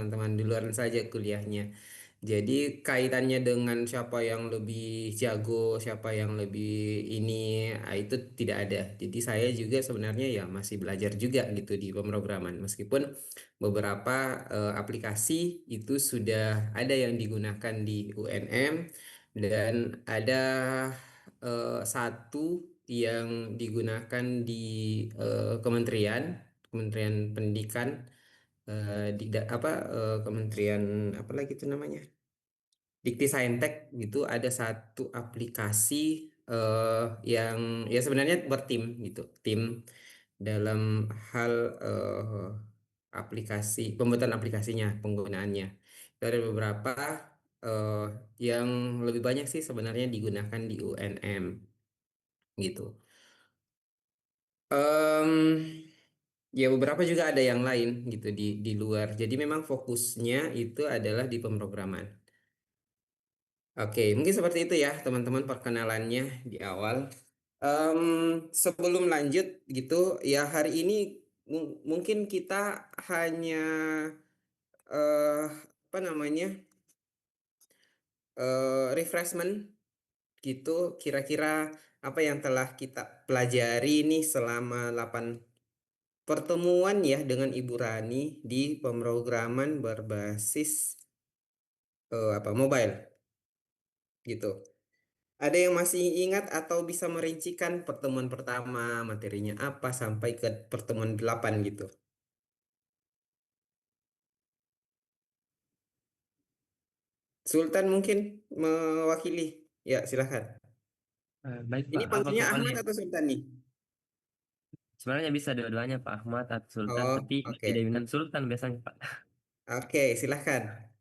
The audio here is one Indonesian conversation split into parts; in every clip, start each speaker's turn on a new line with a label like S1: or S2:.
S1: teman-teman di luar saja kuliahnya. Jadi kaitannya dengan siapa yang lebih jago, siapa yang lebih ini, itu tidak ada. Jadi saya juga sebenarnya ya masih belajar juga gitu di pemrograman. Meskipun beberapa aplikasi itu sudah ada yang digunakan di UNM dan ada satu yang digunakan di Kementerian Pendidikan, Kementerian apa lagi itu namanya? Dikti Saintek gitu ada satu aplikasi yang ya sebenarnya bertim gitu, tim dalam hal aplikasi pembuatan aplikasinya, penggunaannya. Itu ada beberapa eh, yang lebih banyak sih sebenarnya digunakan di UNM gitu. Em, ya beberapa juga ada yang lain gitu di luar. Jadi memang fokusnya itu adalah di pemrograman. Oke, mungkin seperti itu ya teman-teman perkenalannya di awal. Em, Sebelum lanjut gitu, ya hari ini mungkin kita hanya apa namanya refreshment gitu. Kira-kira apa yang telah kita pelajari nih selama 8 pertemuan ya dengan Ibu Rani di pemrograman berbasis mobile gitu. Ada yang masih ingat atau bisa merincikan pertemuan pertama materinya apa sampai ke pertemuan 8 gitu. Sultan mungkin mewakili. Ya, silahkan.
S2: Baik
S1: Ini
S2: Pak, apa
S1: panggilnya
S2: Pak boleh?
S1: Ahmad atau Sultan nih?
S2: Sebenarnya bisa dua-duanya Pak Ahmad atau Sultan, tapi
S1: Oh,
S2: tidak
S1: oke.
S2: minat Sultan biasanya Pak.
S1: Oke, silahkan.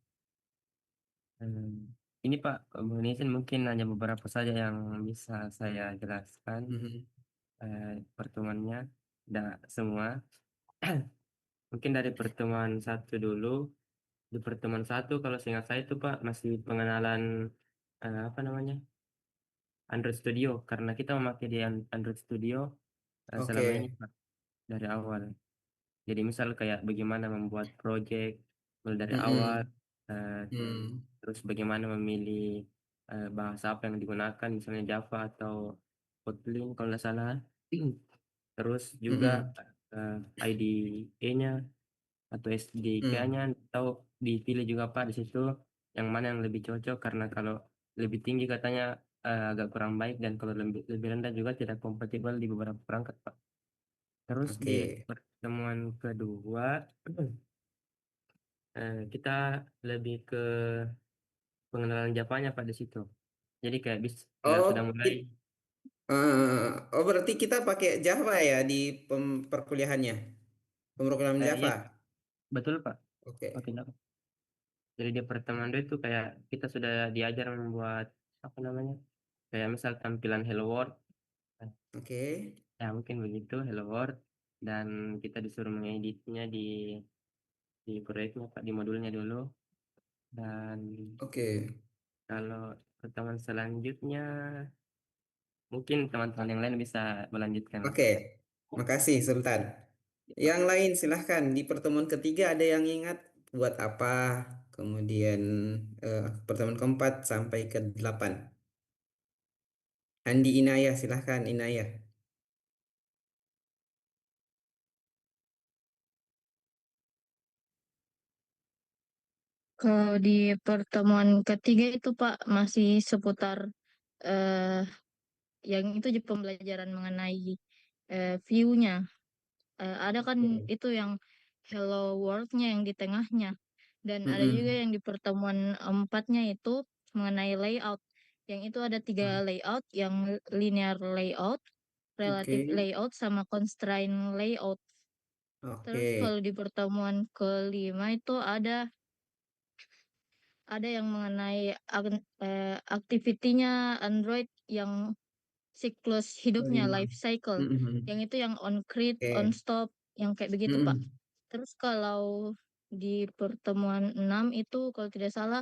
S2: Hmm, Ini Pak, Indonesia mungkin hanya beberapa saja yang bisa saya jelaskan
S1: Mhm.
S2: pertemuannya, tidak semua. Mungkin dari pertemuan satu dulu. Di pertemuan satu, kalau seingat saya itu Pak, masih pengenalan apa namanya, Android Studio, karena kita memakai di Android Studio selama ini
S1: Oke.
S2: Pak, dari awal. Jadi misal kayak bagaimana membuat project mulai dari awal,
S1: Mm-mm.
S2: eh,
S1: Hmm.
S2: terus bagaimana memilih bahasa apa yang digunakan, misalnya Java atau Kotlin kalau nggak salah. Terus juga
S1: Mm-mm.
S2: eh, IDE-nya atau SDK-nya,
S1: Hmm.
S2: atau dipilih juga Pak di situ yang mana yang lebih cocok, karena kalau lebih tinggi katanya agak kurang baik, dan kalau lebih lebih rendah juga tidak kompatibel di beberapa perangkat Pak. Terus di
S1: Oke.
S2: pertemuan kedua kita lebih ke pengenalan Japanya Pak di situ. Jadi kayak sudah
S1: Oh,
S2: mulai
S1: oh berarti kita pakai Java ya di perkuliahannya. Pemrograman
S2: iya
S1: Java.
S2: betul Pak. Oke,
S1: Oke.
S2: Pak. Jadi di pertemuan itu kayak kita sudah diajar membuat apa namanya? Kayak misal tampilan Hello World. Eh,
S1: Oke.
S2: Ya mungkin begitu Hello World, dan kita disuruh mengeditnya di proyeknya Pak, di modulnya dulu. Dan
S1: Oke.
S2: kalau pertemuan selanjutnya mungkin teman-teman yang lain bisa melanjutkan.
S1: Oke. Makasih Sultan. Yang lain silahkan. Di pertemuan ketiga ada yang ingat buat apa? Kemudian pertemuan keempat sampai ke 8. Andi Inayah silahkan Inayah.
S3: Kalau di pertemuan ketiga itu Pak masih seputar eh, yang itu aja pembelajaran mengenai view-nya. Ada kan
S1: Oke.
S3: itu yang Hello World-nya yang di tengahnya. Dan ada juga
S1: Mm-mm.
S3: yang di pertemuan empatnya itu mengenai layout. Yang itu ada tiga layout, yang linear layout, relative
S1: Oke.
S3: layout, sama constraint layout.
S1: Oke.
S3: Terus kalau di pertemuan kelima itu ada yang mengenai aktivitinya Android yang siklus hidupnya,
S1: Kelima.
S3: life cycle. Yang
S1: Mm-mm.
S3: itu yang on create, on
S1: Oke.
S3: stop, yang kayak begitu, Pak.
S1: Mm-mm.
S3: Terus kalau di pertemuan 6 itu kalau tidak salah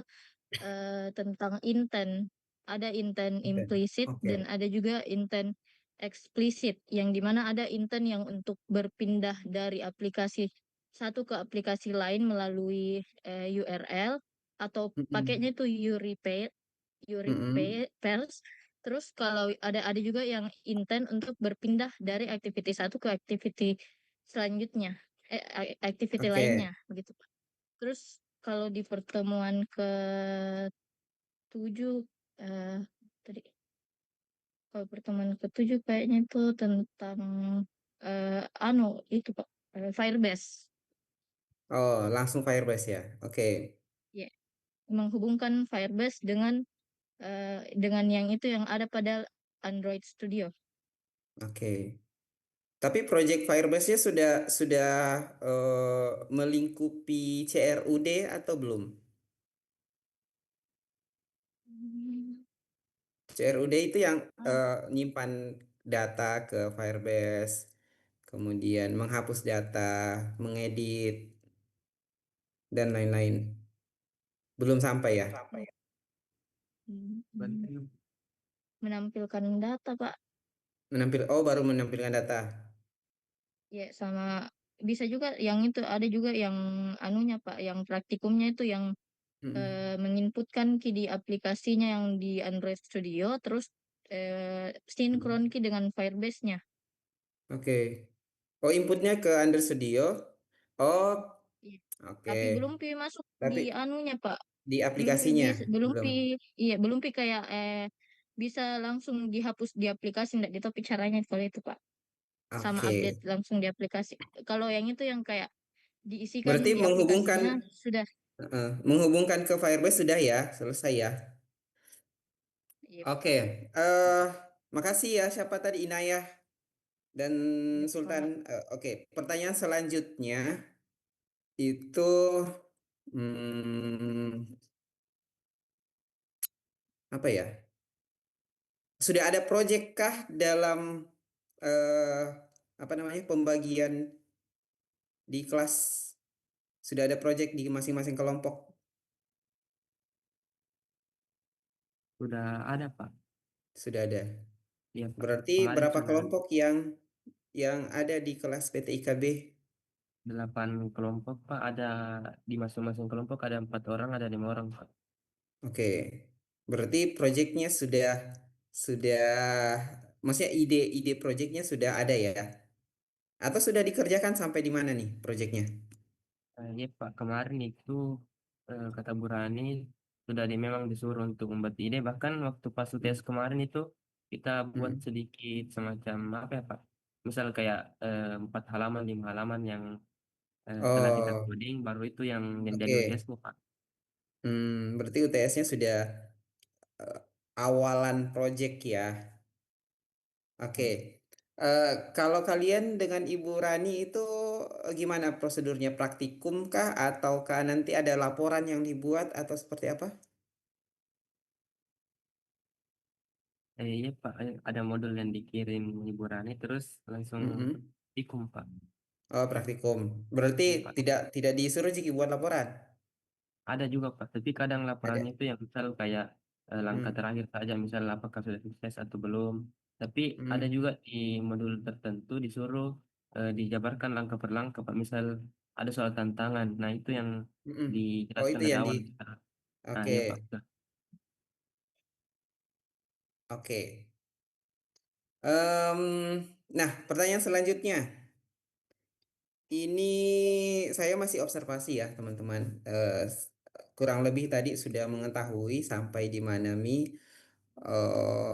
S3: tentang intent. Ada intent implisit dan
S1: Oke.
S3: ada juga intent eksplisit. Yang dimana ada intent yang untuk berpindah dari aplikasi satu ke aplikasi lain melalui URL atau paketnya
S1: Mm-mm.
S3: itu
S1: Mm-mm.
S3: Pairs. Terus kalau ada juga yang intent untuk berpindah dari activity satu ke activity selanjutnya, activity
S1: Oke.
S3: lainnya begitu Pak. Terus kalau di pertemuan ke-7 tadi kalau pertemuan ke-7 kayaknya itu tentang anu itu Pak, Firebase.
S1: Oh, langsung Firebase ya. Oke.
S3: Ya, menghubungkan Firebase dengan yang itu yang ada pada Android Studio.
S1: Oke. Tapi project Firebase-nya sudah melingkupi CRUD atau belum?
S3: Hmm,
S1: CRUD itu yang
S3: ah,
S1: nyimpan data ke Firebase, kemudian menghapus data, mengedit, dan lain-lain. Belum sampai ya?
S3: hmm,
S2: Berarti
S3: menampilkan data Pak.
S1: Oh, baru menampilkan data.
S3: Ya sama bisa juga yang itu ada juga yang anunya Pak, yang praktikumnya itu yang
S1: Mm-mm.
S3: menginputkan ki di aplikasinya yang di Android Studio terus sinkron
S1: Mm-mm.
S3: ki dengan Firebase-nya.
S1: Oke. Oh, inputnya ke Under Studio. Oh,
S3: Iya.
S1: oke.
S3: Tapi belum pi masuk di
S1: Tapi
S3: anunya Pak.
S1: di
S3: Belum pi
S1: aplikasinya
S3: belum
S1: belum.
S3: pi iya belum pi kayak bisa langsung dihapus di aplikasi enggak di tapi caranya kalau itu Pak. Sama update
S1: Oke.
S3: langsung di aplikasi. Kalau yang itu yang kayak diisikan
S1: Berarti
S3: di
S1: menghubungkan
S3: aplikasinya sudah.
S1: menghubungkan ke Firebase sudah ya, selesai ya.
S3: Iya,
S1: Oke. eh Makasih ya siapa tadi Inayah dan
S3: iya,
S1: Sultan.
S3: Pak.
S1: Oke, pertanyaan selanjutnya itu hmm, apa ya? Sudah ada proyek kah dalam eh apa namanya pembagian di kelas? Sudah ada proyek di masing-masing kelompok?
S2: udah ada Pak.
S1: Sudah ada.
S2: Iya Pak.
S1: Berarti
S2: Kemarin
S1: berapa
S2: sudah
S1: kelompok yang ada di kelas PTIKB?
S2: 8 kelompok Pak. Ada di masing-masing kelompok ada 4 orang, ada 5 orang Pak.
S1: Oke. Berarti proyeknya sudah maksudnya ide-ide proyeknya sudah ada ya? Atau sudah dikerjakan sampai di mana nih proyeknya?
S2: Iya Pak, kemarin itu kata Bu Rani sudah memang disuruh untuk membuat ide. Bahkan waktu pas UTS kemarin itu kita buat
S1: Hmm.
S2: sedikit semacam apa ya Pak? Misal kayak 4 halaman, 5 halaman yang setelah kita
S1: Oh,
S2: coding baru itu yang jadi
S1: oke.
S2: UTS-nya Pak.
S1: Berarti UTS-nya sudah eh, awalan proyek ya. Oke.
S2: Ya,
S1: Kalau kalian dengan Ibu Rani itu gimana prosedurnya? Praktikum kah? Ataukah nanti ada laporan yang dibuat atau seperti apa?
S2: iya Pak, ada modul yang dikirim Ibu Rani terus langsung
S1: Mm-mm.
S2: ikum Pak.
S1: Oh, praktikum. Berarti
S2: Iya Pak.
S1: tidak disuruh Jiki buat laporan?
S2: Ada juga Pak, tapi kadang laporannya
S1: Ada.
S2: itu yang misal kayak langkah
S1: Hmm.
S2: terakhir saja, misal apakah sudah sukses atau belum. Tapi ada
S1: Hmm.
S2: juga di modul tertentu disuruh dijabarkan langkah per langkah, Pak. Misal ada soal tantangan, nah itu yang
S1: Mm-mm. Oh,
S2: dijelaskan
S1: itu
S2: dari
S1: yang di.
S2: awal. Nah
S1: Oke.
S2: iya Pak.
S1: Oke. Nah, pertanyaan selanjutnya. Ini saya masih observasi ya, teman-teman. Kurang lebih tadi sudah mengetahui sampai di mana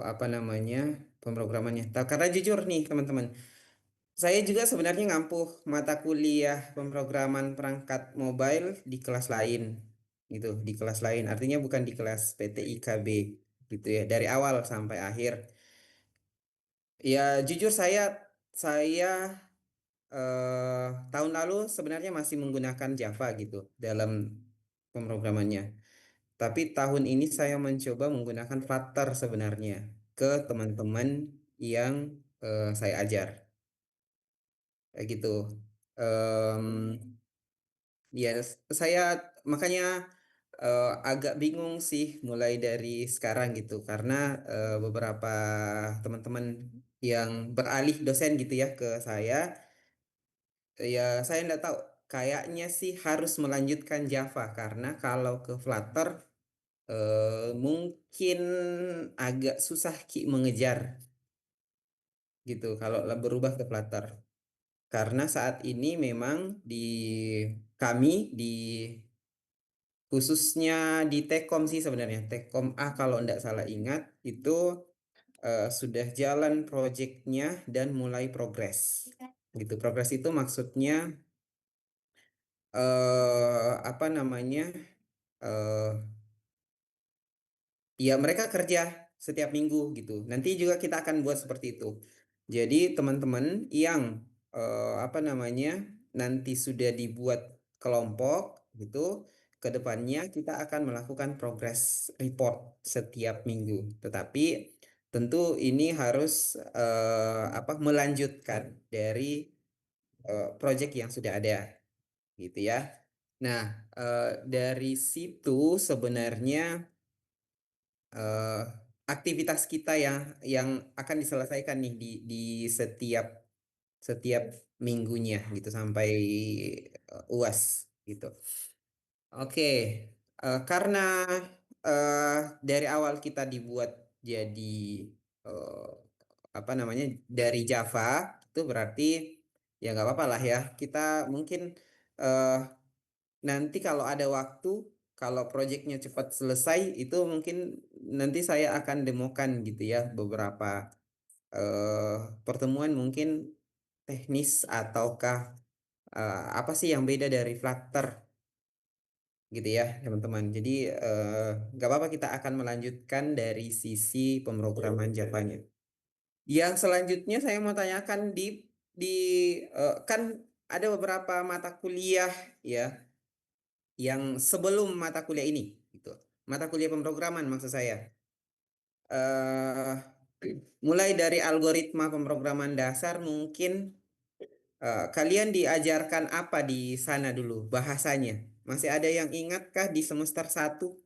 S1: apa namanya pemrogramannya. Karena jujur nih, teman-teman, saya juga sebenarnya ngampuh mata kuliah pemrograman perangkat mobile di kelas lain, gitu, di kelas lain. Artinya bukan di kelas PTIKB, gitu ya, dari awal sampai akhir. Ya, jujur saya tahun lalu sebenarnya masih menggunakan Java gitu dalam pemrogramannya. Tapi tahun ini saya mencoba menggunakan Flutter sebenarnya ke teman-teman yang saya ajar. Kayak gitu. Em, ya, saya makanya agak bingung sih mulai dari sekarang gitu karena beberapa teman-teman yang beralih dosen gitu ya ke saya. Ya, saya nggak tahu. kayaknya sih harus melanjutkan Java karena kalau ke Flutter mungkin agak susah Ki mengejar gitu kalau berubah ke Flutter. Karena saat ini memang di kami di khususnya di Tekom sih sebenarnya Tekom A kalau tidak salah ingat itu sudah jalan proyeknya dan mulai progres. Gitu. Progres itu maksudnya apa namanya? eh Ya, mereka kerja setiap minggu gitu. Nanti juga kita akan buat seperti itu. Jadi teman-teman yang apa namanya nanti sudah dibuat kelompok gitu, ke depannya kita akan melakukan progress report setiap minggu. Tetapi tentu ini harus apa melanjutkan dari project yang sudah ada gitu ya. Nah, dari situ sebenarnya eh, aktivitas kita yang akan diselesaikan nih di setiap setiap minggunya gitu sampai UAS gitu. Oke, karena eh, dari awal kita dibuat jadi eh, apa namanya dari Java itu berarti ya nggak apa-apa lah ya. Kita mungkin eh, nanti kalau ada waktu, kalau proyeknya cepat selesai, itu mungkin nanti saya akan demokan gitu ya beberapa eh, pertemuan mungkin teknis ataukah apa sih yang beda dari Flutter gitu ya teman-teman. Jadi nggak apa-apa kita akan melanjutkan dari sisi pemrograman Javanya. Yang selanjutnya saya mau tanyakan di kan ada beberapa mata kuliah ya yang sebelum mata kuliah ini gitu. Mata kuliah pemrograman maksud saya. eh Mulai dari algoritma pemrograman dasar mungkin kalian diajarkan apa di sana dulu bahasanya? Masih ada yang ingatkah di semester satu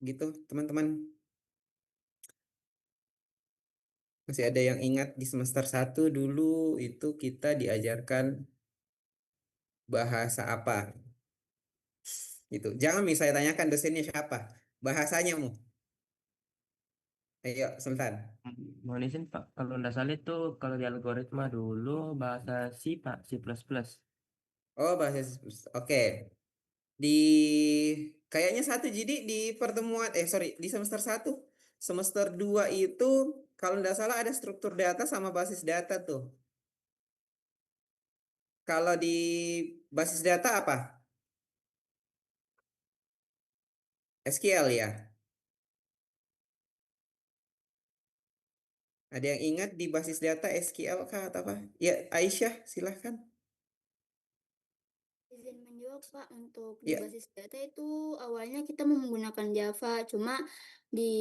S1: gitu, teman-teman? Masih ada yang ingat di semester satu dulu itu kita diajarkan bahasa apa gitu. Jangan saya tanyakan dosennya siapa, bahasanya mu. Ayo, Sultan.
S2: Mohon izin Pak, kalau nggak salah itu kalau di algoritma dulu bahasa C Pak, C++.
S1: Oh, bahasa oke. Di kayaknya satu jadi di pertemuan sorry di semester satu semester 2 itu kalau nggak salah ada struktur data sama basis data tuh. Kalau di basis data apa? SQL ya. Ada yang ingat di basis data SQL kah atau apa? Ya, Aisyah silahkan.
S4: Izin menjawab Pak, untuk di
S1: Ya.
S4: basis data itu awalnya kita menggunakan Java, di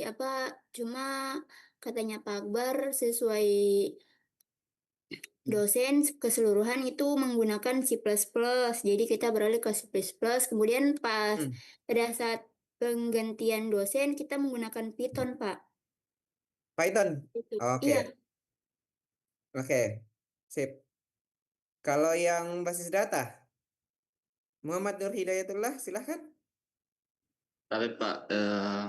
S4: apa cuma katanya Pak Akbar sesuai dosen keseluruhan itu menggunakan C++. Jadi kita beralih ke C++. Kemudian
S1: Hmm,
S4: pada saat penggantian dosen kita menggunakan Python, Pak.
S1: Python.
S4: Itu. Iya,
S1: Oke. Oke. Sip. Kalau yang basis data, Muhammad Nur Hidayatullah silahkan.
S5: Tapi Pak,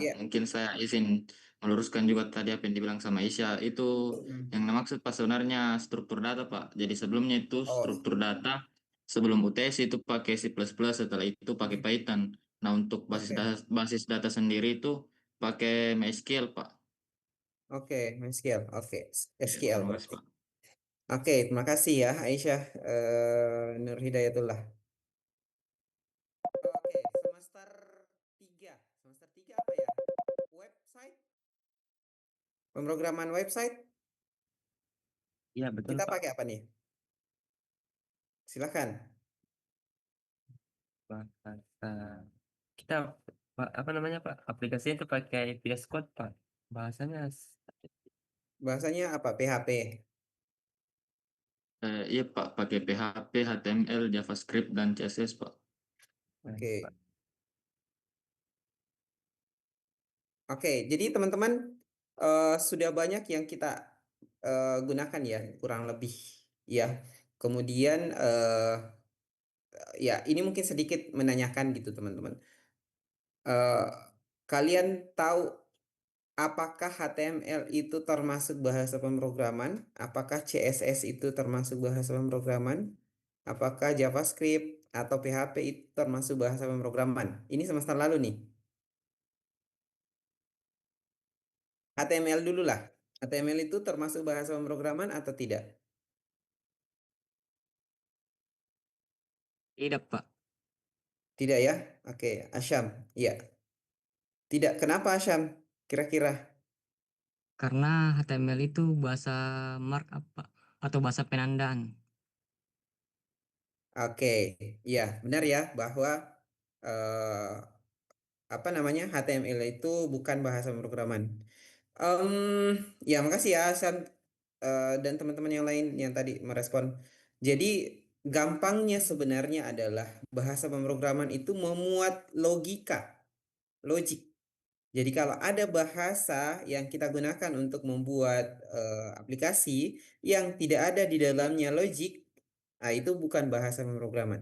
S1: Ya.
S5: mungkin saya izin meluruskan juga tadi apa yang dibilang sama Isya. Itu
S1: Hmm.
S5: yang dimaksud Pak sebenarnya struktur data Pak. Jadi sebelumnya itu
S1: Oh.
S5: struktur data, sebelum UTS itu pakai C++, setelah itu pakai Python. Nah untuk
S1: Oke.
S5: basis data sendiri itu pakai MySQL Pak.
S1: Oke, MySQL. Oke,
S5: Ya,
S1: SQL
S5: terima kasih
S1: berarti.
S5: Pak.
S1: Oke, terima kasih ya Aisyah Nur Hidayatullah. Oke, semester 3. Semester 3 apa ya? Website, pemrograman website.
S2: Iya betul
S1: Kita
S2: Pak.
S1: pakai apa nih? Silakan.
S2: Bahasa kita apa namanya Pak? Aplikasinya itu pakai VS Code Pak. Bahasanya
S1: Bahasanya apa? PHP.
S5: Iya Pak, pakai PHP, HTML, JavaScript, dan CSS Pak.
S2: baik, Pak.
S1: Oke. Oke, jadi teman-teman sudah banyak yang kita gunakan ya, kurang lebih ya. Kemudian ya ini mungkin sedikit menanyakan gitu teman-teman. Eh, Kalian tahu apakah HTML itu termasuk bahasa pemrograman? Apakah CSS itu termasuk bahasa pemrograman? Apakah JavaScript atau PHP itu termasuk bahasa pemrograman? Ini semester lalu nih. HTML dulu lah. HTML itu termasuk bahasa pemrograman atau tidak?
S6: Tidak, Pak.
S1: Tidak ya? Oke, Asyam. Iya. Tidak. Kenapa Asyam? Kira-kira.
S6: Karena HTML itu bahasa markup, Pak, atau bahasa penandaan.
S1: Oke, iya benar ya bahwa eh, apa namanya HTML itu bukan bahasa pemrograman. Em, ya makasih ya Asyam dan teman-teman yang lain yang tadi merespon. Jadi gampangnya sebenarnya adalah bahasa pemrograman itu memuat logika, logik. Jadi kalau ada bahasa yang kita gunakan untuk membuat aplikasi yang tidak ada di dalamnya logik, nah itu bukan bahasa pemrograman,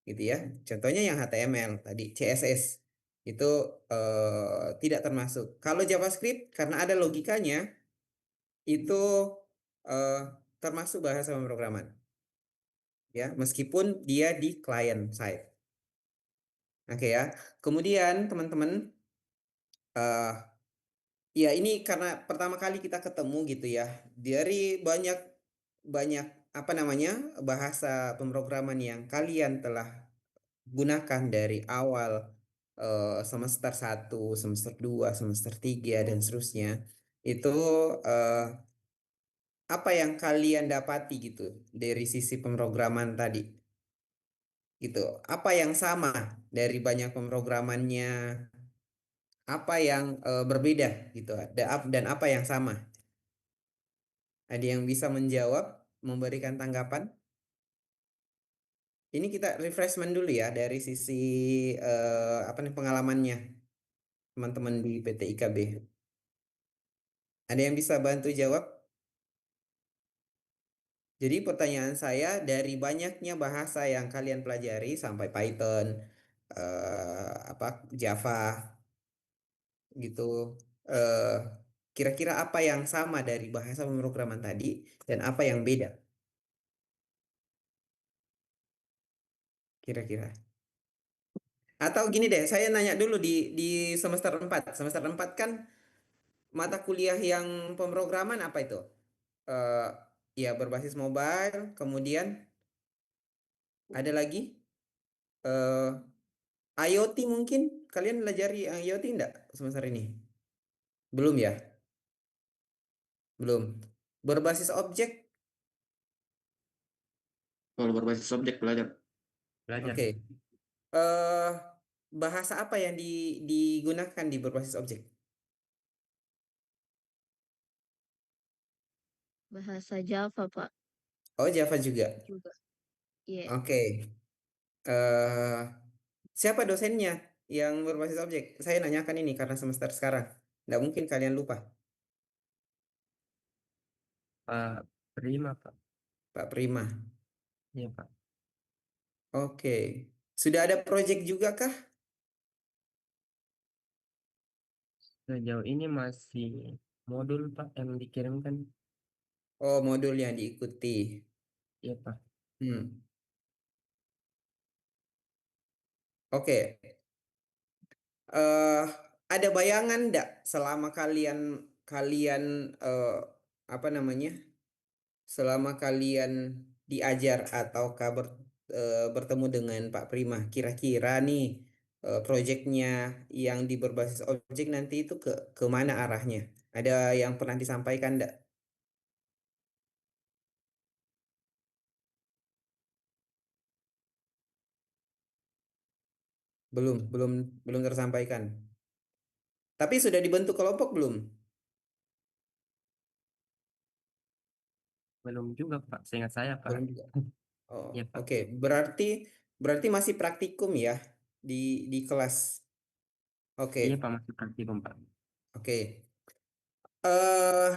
S1: gitu ya. Contohnya yang HTML tadi, CSS itu tidak termasuk. Kalau JavaScript karena ada logikanya itu eh, termasuk bahasa pemrograman, ya, meskipun dia di client side. Oke ya. Kemudian teman-teman. Ya, ini karena pertama kali kita ketemu gitu ya. Dari banyak banyak apa namanya bahasa pemrograman yang kalian telah gunakan dari awal semester 1, semester 2, semester 3 dan seterusnya. Itu eh, apa yang kalian dapati gitu dari sisi pemrograman tadi? Gitu. Apa yang sama dari banyak pemrogramannya? Apa yang berbeda gitu? Dan apa yang sama? Ada yang bisa menjawab, memberikan tanggapan? Ini kita refreshment dulu ya dari sisi apa nih pengalamannya teman-teman di PT IKB. Ada yang bisa bantu jawab? Jadi pertanyaan saya dari banyaknya bahasa yang kalian pelajari sampai Python, apa Java gitu, eh, kira-kira apa yang sama dari bahasa pemrograman tadi dan apa yang beda? Kira-kira. Atau gini deh, saya nanya dulu di semester 4. Semester 4 kan mata kuliah yang pemrograman apa itu? Eh ya berbasis mobile, kemudian ada lagi eh IoT mungkin. Kalian pelajari IoT enggak semester ini? Belum ya? Belum. Berbasis objek.
S5: Kalau berbasis objek belajar.
S2: Belajar.
S1: Oke. Eh bahasa apa yang digunakan di berbasis objek?
S3: Bahasa Java, Pak.
S1: Oh, Java juga.
S3: Juga. Iya.
S1: Oke. eh Siapa dosennya yang berbasis objek? Saya nanyakan ini karena semester sekarang. Nggak mungkin kalian lupa.
S2: Pak Prima, Pak.
S1: Pak Prima.
S2: Iya, Pak.
S1: Oke. Sudah ada proyek juga kah?
S2: Sejauh ini masih modul, Pak, yang dikirimkan.
S1: Oh, modul yang diikuti.
S2: Iya, Pak.
S1: Hmm. Oke. eh ada bayangan nggak selama kalian kalian apa namanya? Selama kalian diajar atau bertemu dengan Pak Prima, kira-kira nih proyeknya yang di berbasis objek nanti itu ke mana arahnya? Ada yang pernah disampaikan enggak? Belum, belum tersampaikan. Tapi sudah dibentuk kelompok belum?
S2: Belum juga, Pak. Seingat saya, Pak.
S1: Belum juga. Oh,
S2: Iya, Pak.
S1: oke. Berarti berarti masih praktikum ya di kelas. Oke,
S2: Iya, Pak, masih praktikum, Pak.
S1: oke. eh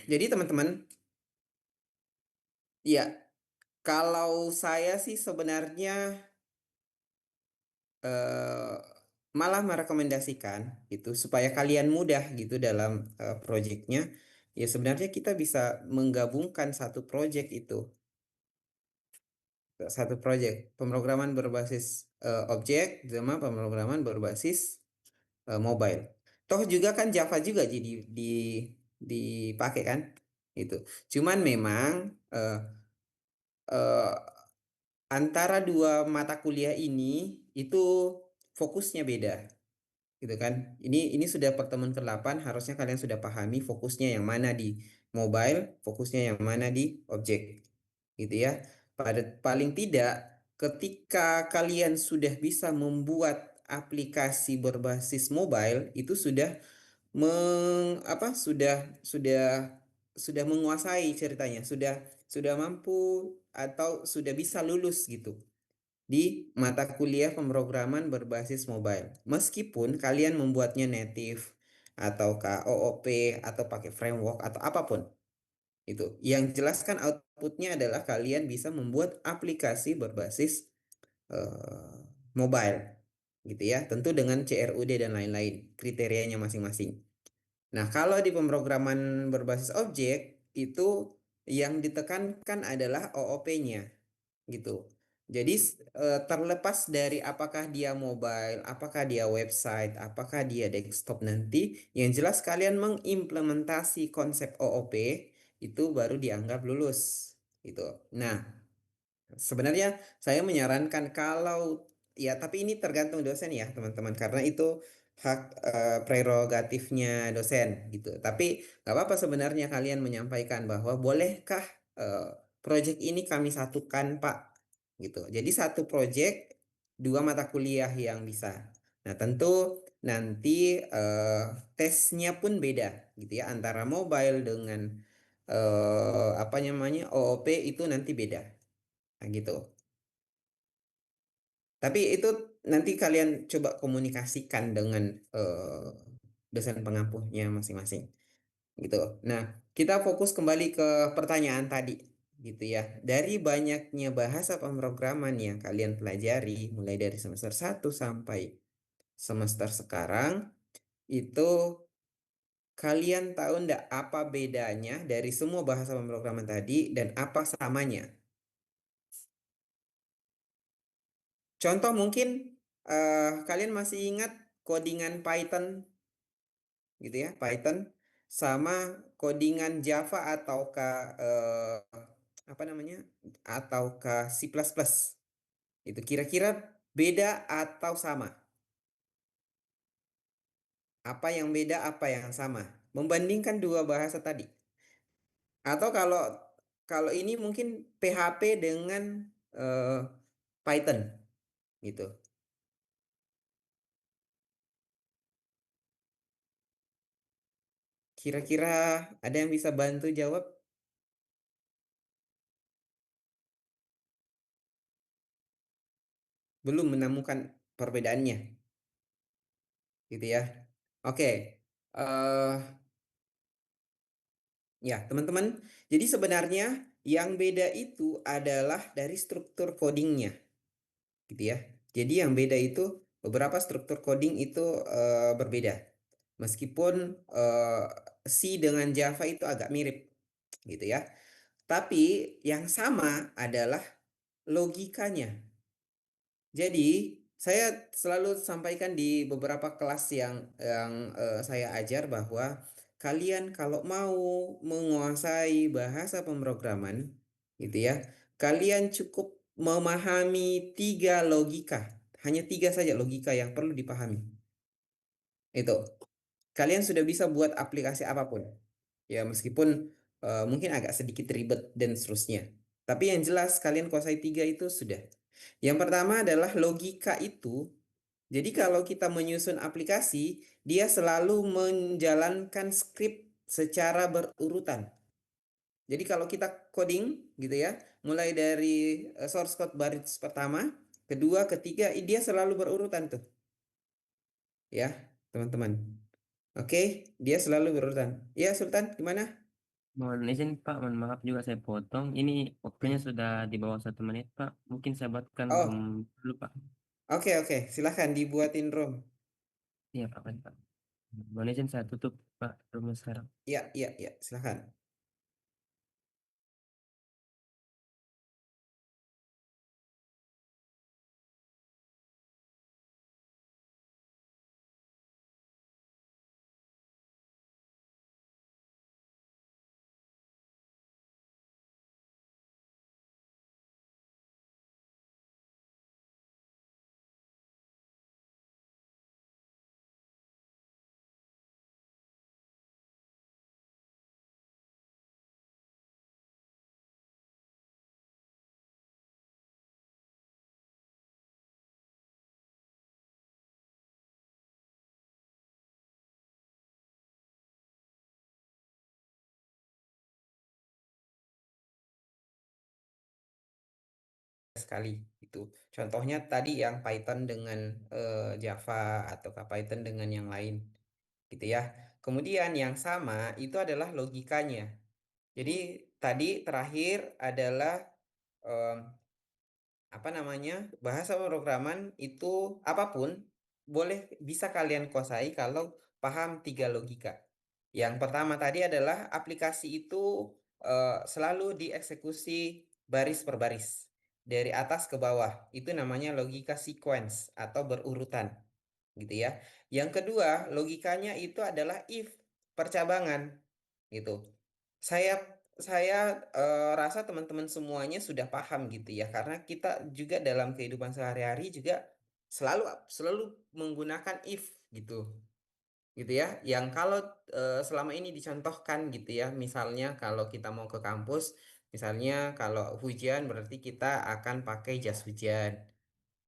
S1: jadi teman-teman, ya Kalau saya sih sebenarnya eh, malah merekomendasikan itu supaya kalian mudah gitu dalam proyeknya. Ya sebenarnya kita bisa menggabungkan satu proyek itu, satu proyek pemrograman berbasis objek sama pemrograman berbasis mobile. Toh juga kan Java juga jadi dipakai kan itu. Cuman memang eh, antara dua mata kuliah ini itu fokusnya beda gitu kan. Ini sudah pertemuan ke-8, harusnya kalian sudah pahami fokusnya yang mana di mobile, fokusnya yang mana di objek gitu ya. Pada paling tidak ketika kalian sudah bisa membuat aplikasi berbasis mobile itu sudah sudah menguasai ceritanya, sudah mampu atau sudah bisa lulus gitu di mata kuliah pemrograman berbasis mobile. Meskipun kalian membuatnya native atau OOP atau pakai framework atau apapun itu. Yang jelaskan outputnya adalah kalian bisa membuat aplikasi berbasis mobile gitu ya. Tentu dengan CRUD dan lain-lain kriterianya masing-masing. Nah, kalau di pemrograman berbasis objek itu yang ditekankan adalah OOP-nya gitu. Jadi terlepas dari apakah dia mobile, apakah dia website, apakah dia desktop nanti, yang jelas kalian mengimplementasi konsep OOP itu baru dianggap lulus gitu. Nah, sebenarnya saya menyarankan kalau ya tapi ini tergantung dosen ya teman-teman karena itu hak prerogatifnya dosen gitu. Tapi nggak apa-apa sebenarnya kalian menyampaikan bahwa bolehkah proyek ini kami satukan Pak gitu. Jadi satu proyek dua mata kuliah yang bisa. Nah tentu nanti tesnya pun beda gitu ya antara mobile dengan apa namanya OOP itu nanti beda. Nah, gitu. Tapi itu nanti kalian coba komunikasikan dengan dosen pengampuhnya masing-masing gitu. Nah, kita fokus kembali ke pertanyaan tadi gitu ya. Dari banyaknya bahasa pemrograman yang kalian pelajari mulai dari semester 1 sampai semester sekarang itu kalian tahu ndak apa bedanya dari semua bahasa pemrograman tadi dan apa samanya? Contoh mungkin kalian masih ingat codingan Python gitu ya, Python sama codingan Java ataukah apa namanya? Ataukah C++. Itu kira-kira beda atau sama? Apa yang beda, apa yang sama? Membandingkan dua bahasa tadi. Atau kalau kalau ini mungkin PHP dengan Python gitu. Kira-kira ada yang bisa bantu jawab? Belum menemukan perbedaannya, gitu ya. Oke, eh ya teman-teman. Jadi sebenarnya yang beda itu adalah dari struktur codingnya, gitu ya. Jadi yang beda itu beberapa struktur coding itu berbeda. Meskipun C dengan Java itu agak mirip, gitu ya. Tapi yang sama adalah logikanya. Jadi saya selalu sampaikan di beberapa kelas yang saya ajar bahwa kalian kalau mau menguasai bahasa pemrograman, gitu ya, kalian cukup memahami 3 logika, hanya 3 saja logika yang perlu dipahami. Itu kalian sudah bisa buat aplikasi apapun, ya meskipun mungkin agak sedikit ribet dan seterusnya. Tapi yang jelas kalian kuasai 3 itu sudah. Yang pertama adalah logika itu. Jadi kalau kita menyusun aplikasi, dia selalu menjalankan skrip secara berurutan. Jadi kalau kita coding gitu ya, mulai dari source code baris pertama, kedua, ketiga, dia selalu berurutan tuh. Ya, teman-teman. Oke, dia selalu berurutan. Ya, Sultan, gimana?
S2: Mohon izin Pak, mohon maaf juga saya potong. Ini waktunya sudah di bawah 1 menit Pak. Mungkin saya buatkan room
S1: Oh,
S2: dulu Pak.
S1: oke, silahkan dibuatin room.
S2: Iya Pak, baik, Pak. Mohon izin saya tutup Pak roomnya sekarang.
S1: Iya, silahkan. Sekali itu. Contohnya tadi yang Python dengan Java ataukah Python dengan yang lain gitu ya. Kemudian yang sama itu adalah logikanya. Jadi tadi terakhir adalah em, apa namanya, bahasa pemrograman itu apapun boleh bisa kalian kuasai kalau paham 3 logika. Yang pertama tadi adalah aplikasi itu selalu dieksekusi baris per baris dari atas ke bawah. Itu namanya logika sequence atau berurutan gitu ya. Yang kedua, logikanya itu adalah if, percabangan gitu. Saya saya rasa teman-teman semuanya sudah paham gitu ya, karena kita juga dalam kehidupan sehari-hari juga selalu selalu menggunakan if gitu. Gitu ya. Yang kalau selama ini dicontohkan gitu ya, misalnya kalau kita mau ke kampus, misalnya kalau hujan berarti kita akan pakai jas hujan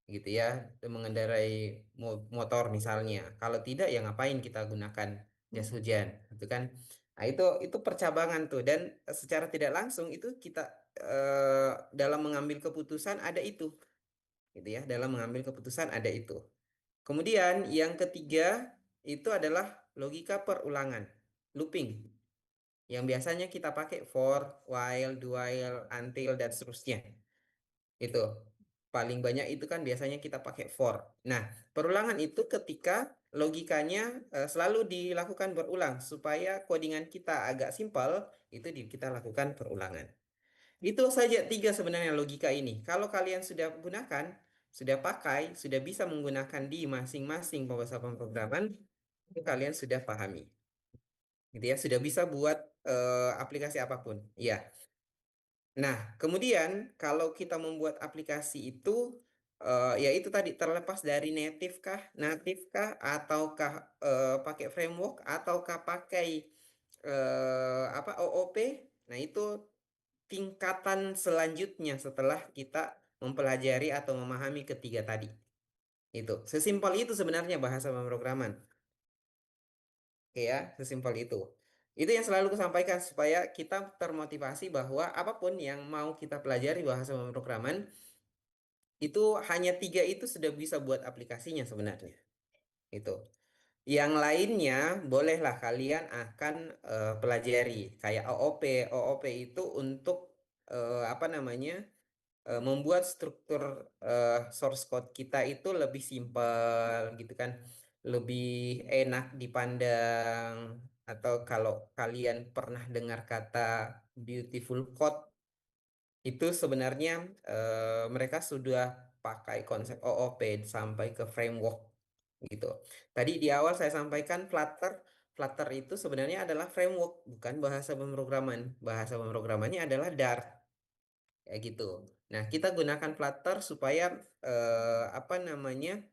S1: gitu ya, mengendarai motor misalnya. Kalau tidak ya ngapain kita gunakan jas hujan gitu kan. Nah, itu percabangan tuh, dan secara tidak langsung itu kita dalam mengambil keputusan ada itu gitu ya, dalam mengambil keputusan ada itu. Kemudian yang ketiga itu adalah logika perulangan, looping, yang biasanya kita pakai for, while, do while, until, dan seterusnya. Itu paling banyak itu kan biasanya kita pakai for. Nah, perulangan itu ketika logikanya selalu dilakukan berulang supaya codingan kita agak simpel, itu kita lakukan perulangan. Itu saja 3 sebenarnya logika ini. Kalau kalian sudah gunakan, sudah pakai, sudah bisa menggunakan di masing-masing bahasa pemrograman, itu kalian sudah pahami. Gitu ya, sudah bisa buat aplikasi apapun. Iya. Nah, kemudian kalau kita membuat aplikasi itu, ya itu tadi terlepas dari native kah, ataukah pakai framework, ataukah pakai apa OOP. Nah, itu tingkatan selanjutnya setelah kita mempelajari atau memahami ketiga tadi. Itu sesimpel itu sebenarnya bahasa pemrograman. Oke ya, sesimpel itu. Itu yang selalu kusampaikan supaya kita termotivasi bahwa apapun yang mau kita pelajari bahasa pemrograman, itu hanya 3 itu sudah bisa buat aplikasinya sebenarnya. Itu. Yang lainnya bolehlah kalian akan pelajari kayak OOP. OOP itu untuk apa namanya? Membuat struktur source code kita itu lebih simpel gitu kan, lebih enak dipandang. Atau kalau kalian pernah dengar kata beautiful code, itu sebenarnya mereka sudah pakai konsep OOP sampai ke framework gitu. Tadi di awal saya sampaikan Flutter. Flutter itu sebenarnya adalah framework, bukan bahasa pemrograman. Bahasa pemrogramannya adalah Dart. Kayak gitu. Nah, kita gunakan Flutter supaya apa namanya,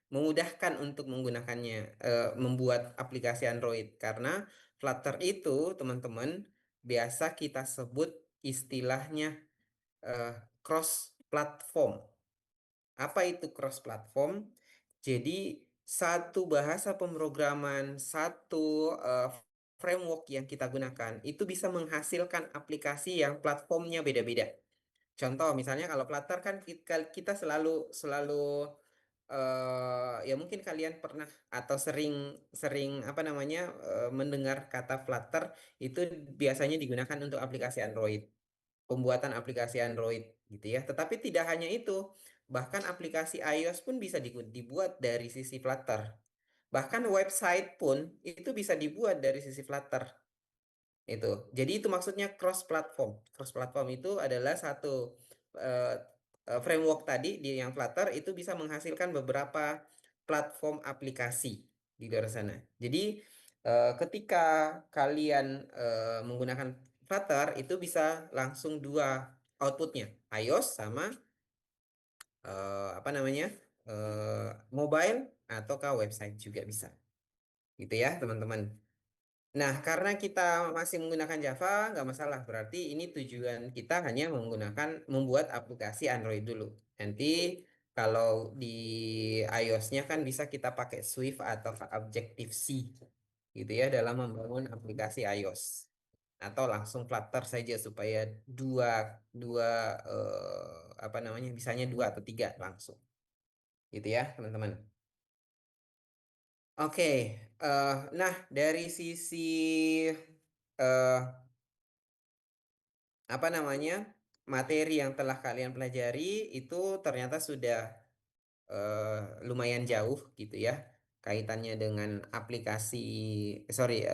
S1: memudahkan untuk menggunakannya, membuat aplikasi Android. Karena Flutter itu, teman-teman, biasa kita sebut istilahnya cross platform. Apa itu cross platform? Jadi satu bahasa pemrograman, satu framework yang kita gunakan itu bisa menghasilkan aplikasi yang platformnya beda-beda. Contoh misalnya kalau Flutter kan kita selalu selalu ya mungkin kalian pernah atau sering apa namanya mendengar kata Flutter itu biasanya digunakan untuk aplikasi Android, pembuatan aplikasi Android gitu ya. Tetapi tidak hanya itu, bahkan aplikasi iOS pun bisa dibuat dari sisi Flutter. Bahkan website pun itu bisa dibuat dari sisi Flutter. Itu. Jadi itu maksudnya cross platform. Cross platform itu adalah satu eh, framework tadi di yang Flutter itu bisa menghasilkan beberapa platform aplikasi di luar sana. Jadi ketika kalian menggunakan Flutter itu bisa langsung dua outputnya, iOS sama apa namanya mobile ataukah website juga bisa. Gitu ya teman-teman. Nah, karena kita masih menggunakan Java, nggak masalah. Berarti ini tujuan kita hanya menggunakan membuat aplikasi Android dulu. Nanti kalau di iOS-nya kan bisa kita pakai Swift atau Objective-C gitu ya dalam membangun aplikasi iOS. Atau langsung Flutter saja supaya dua dua apa namanya bisanya dua atau tiga langsung. Gitu ya, teman-teman. Oke, nah dari sisi eh, apa namanya materi yang telah kalian pelajari itu ternyata sudah lumayan jauh gitu ya kaitannya dengan aplikasi sorry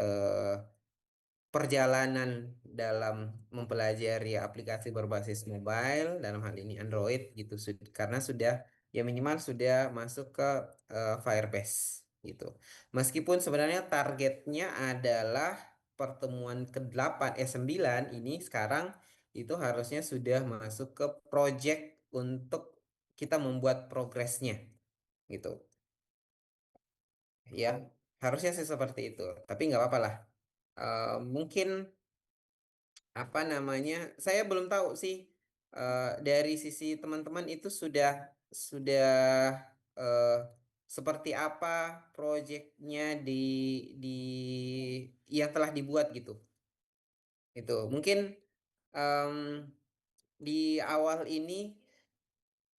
S1: perjalanan dalam mempelajari aplikasi berbasis mobile dalam hal ini Android gitu karena sudah ya minimal sudah masuk ke Firebase gitu. Meskipun sebenarnya targetnya adalah pertemuan ke-8 9 ini sekarang itu harusnya sudah masuk ke project untuk kita membuat progresnya gitu. Ya, harusnya sih seperti itu. Tapi nggak apa-apa lah. Mungkin apa namanya saya belum tahu sih dari sisi teman-teman itu sudah eh, seperti apa proyeknya di yang telah dibuat gitu itu mungkin em, di awal ini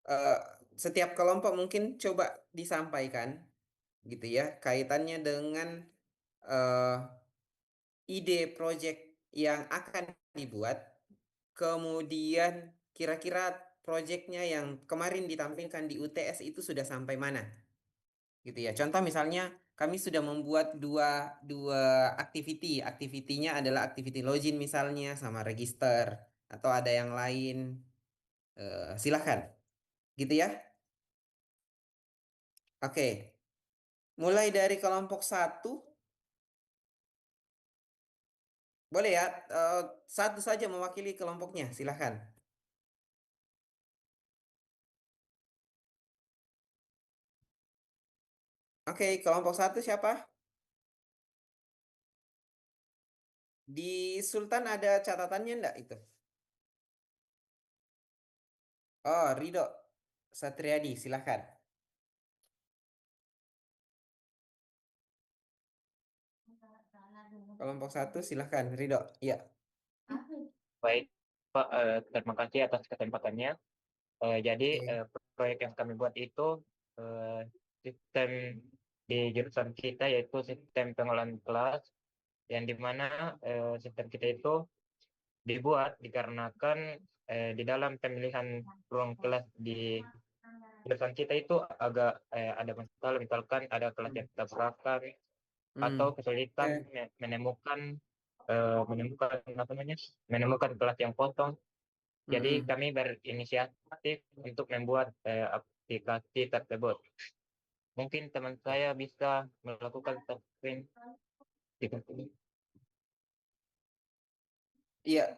S1: eh, setiap kelompok mungkin coba disampaikan gitu ya kaitannya dengan eh, ide proyek yang akan dibuat. Kemudian kira-kira proyeknya yang kemarin ditampilkan di UTS itu sudah sampai mana? Gitu ya. Contoh misalnya kami sudah membuat dua dua activity. Activity-nya adalah activity login misalnya sama register atau ada yang lain. Silahkan. Gitu ya. Oke. Mulai dari kelompok satu. Boleh ya. Satu saja mewakili kelompoknya. Silahkan. Oke, kelompok satu siapa? Di Sultan ada catatannya enggak itu? Oh, Ridho Satriadi, silahkan. Kelompok satu, silahkan. Ridho, iya.
S2: Baik, Pak, terima kasih atas kesempatannya. Jadi
S1: Oke.
S2: proyek yang kami buat itu sistem di jurusan kita yaitu sistem pengolahan kelas yang dimana sistem kita itu dibuat dikarenakan di dalam pemilihan ruang kelas di jurusan kita itu agak ada masalah, misalkan ada kelas yang tabrakan atau
S1: Hmm.
S2: kesulitan
S1: Oke.
S2: menemukan kelas yang kosong. Jadi
S1: Mm-mm.
S2: kami berinisiatif untuk membuat aplikasi tersebut. Mungkin teman saya bisa melakukan screen.
S1: Iya.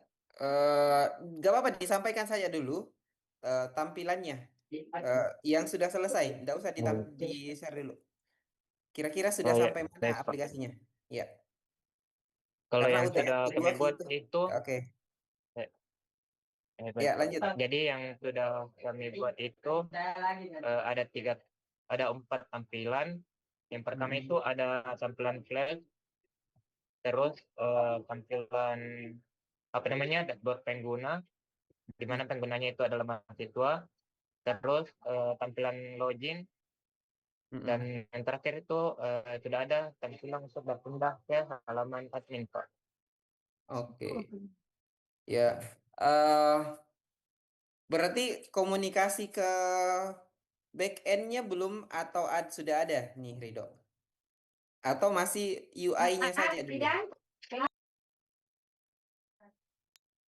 S1: Gak apa-apa disampaikan saja dulu tampilannya. Yang sudah selesai, nggak usah di-share dulu. Kira-kira sudah
S2: Oh ya,
S1: sampai mana
S2: baik Pak.
S1: aplikasinya? Iya.
S2: Kalau
S1: Karena
S2: yang
S1: UTS
S2: sudah
S1: kedua
S2: kami buat
S1: itu.
S2: itu,
S1: Oke.
S2: baik
S1: Ya,
S2: Pak.
S1: lanjut.
S2: Jadi yang sudah kami buat itu ada 4 tampilan. Yang pertama itu ada tampilan flash, terus tampilan apa namanya dashboard pengguna, di mana penggunanya itu adalah mahasiswa, terus tampilan login, Dan
S1: Mm-mm.
S2: yang terakhir itu sudah ada tampilan untuk berpindah ke halaman admin, Pak.
S1: Oke. Ya. eh Berarti komunikasi ke back end-nya belum atau sudah ada nih, Rido? Atau masih UI-nya saja dulu?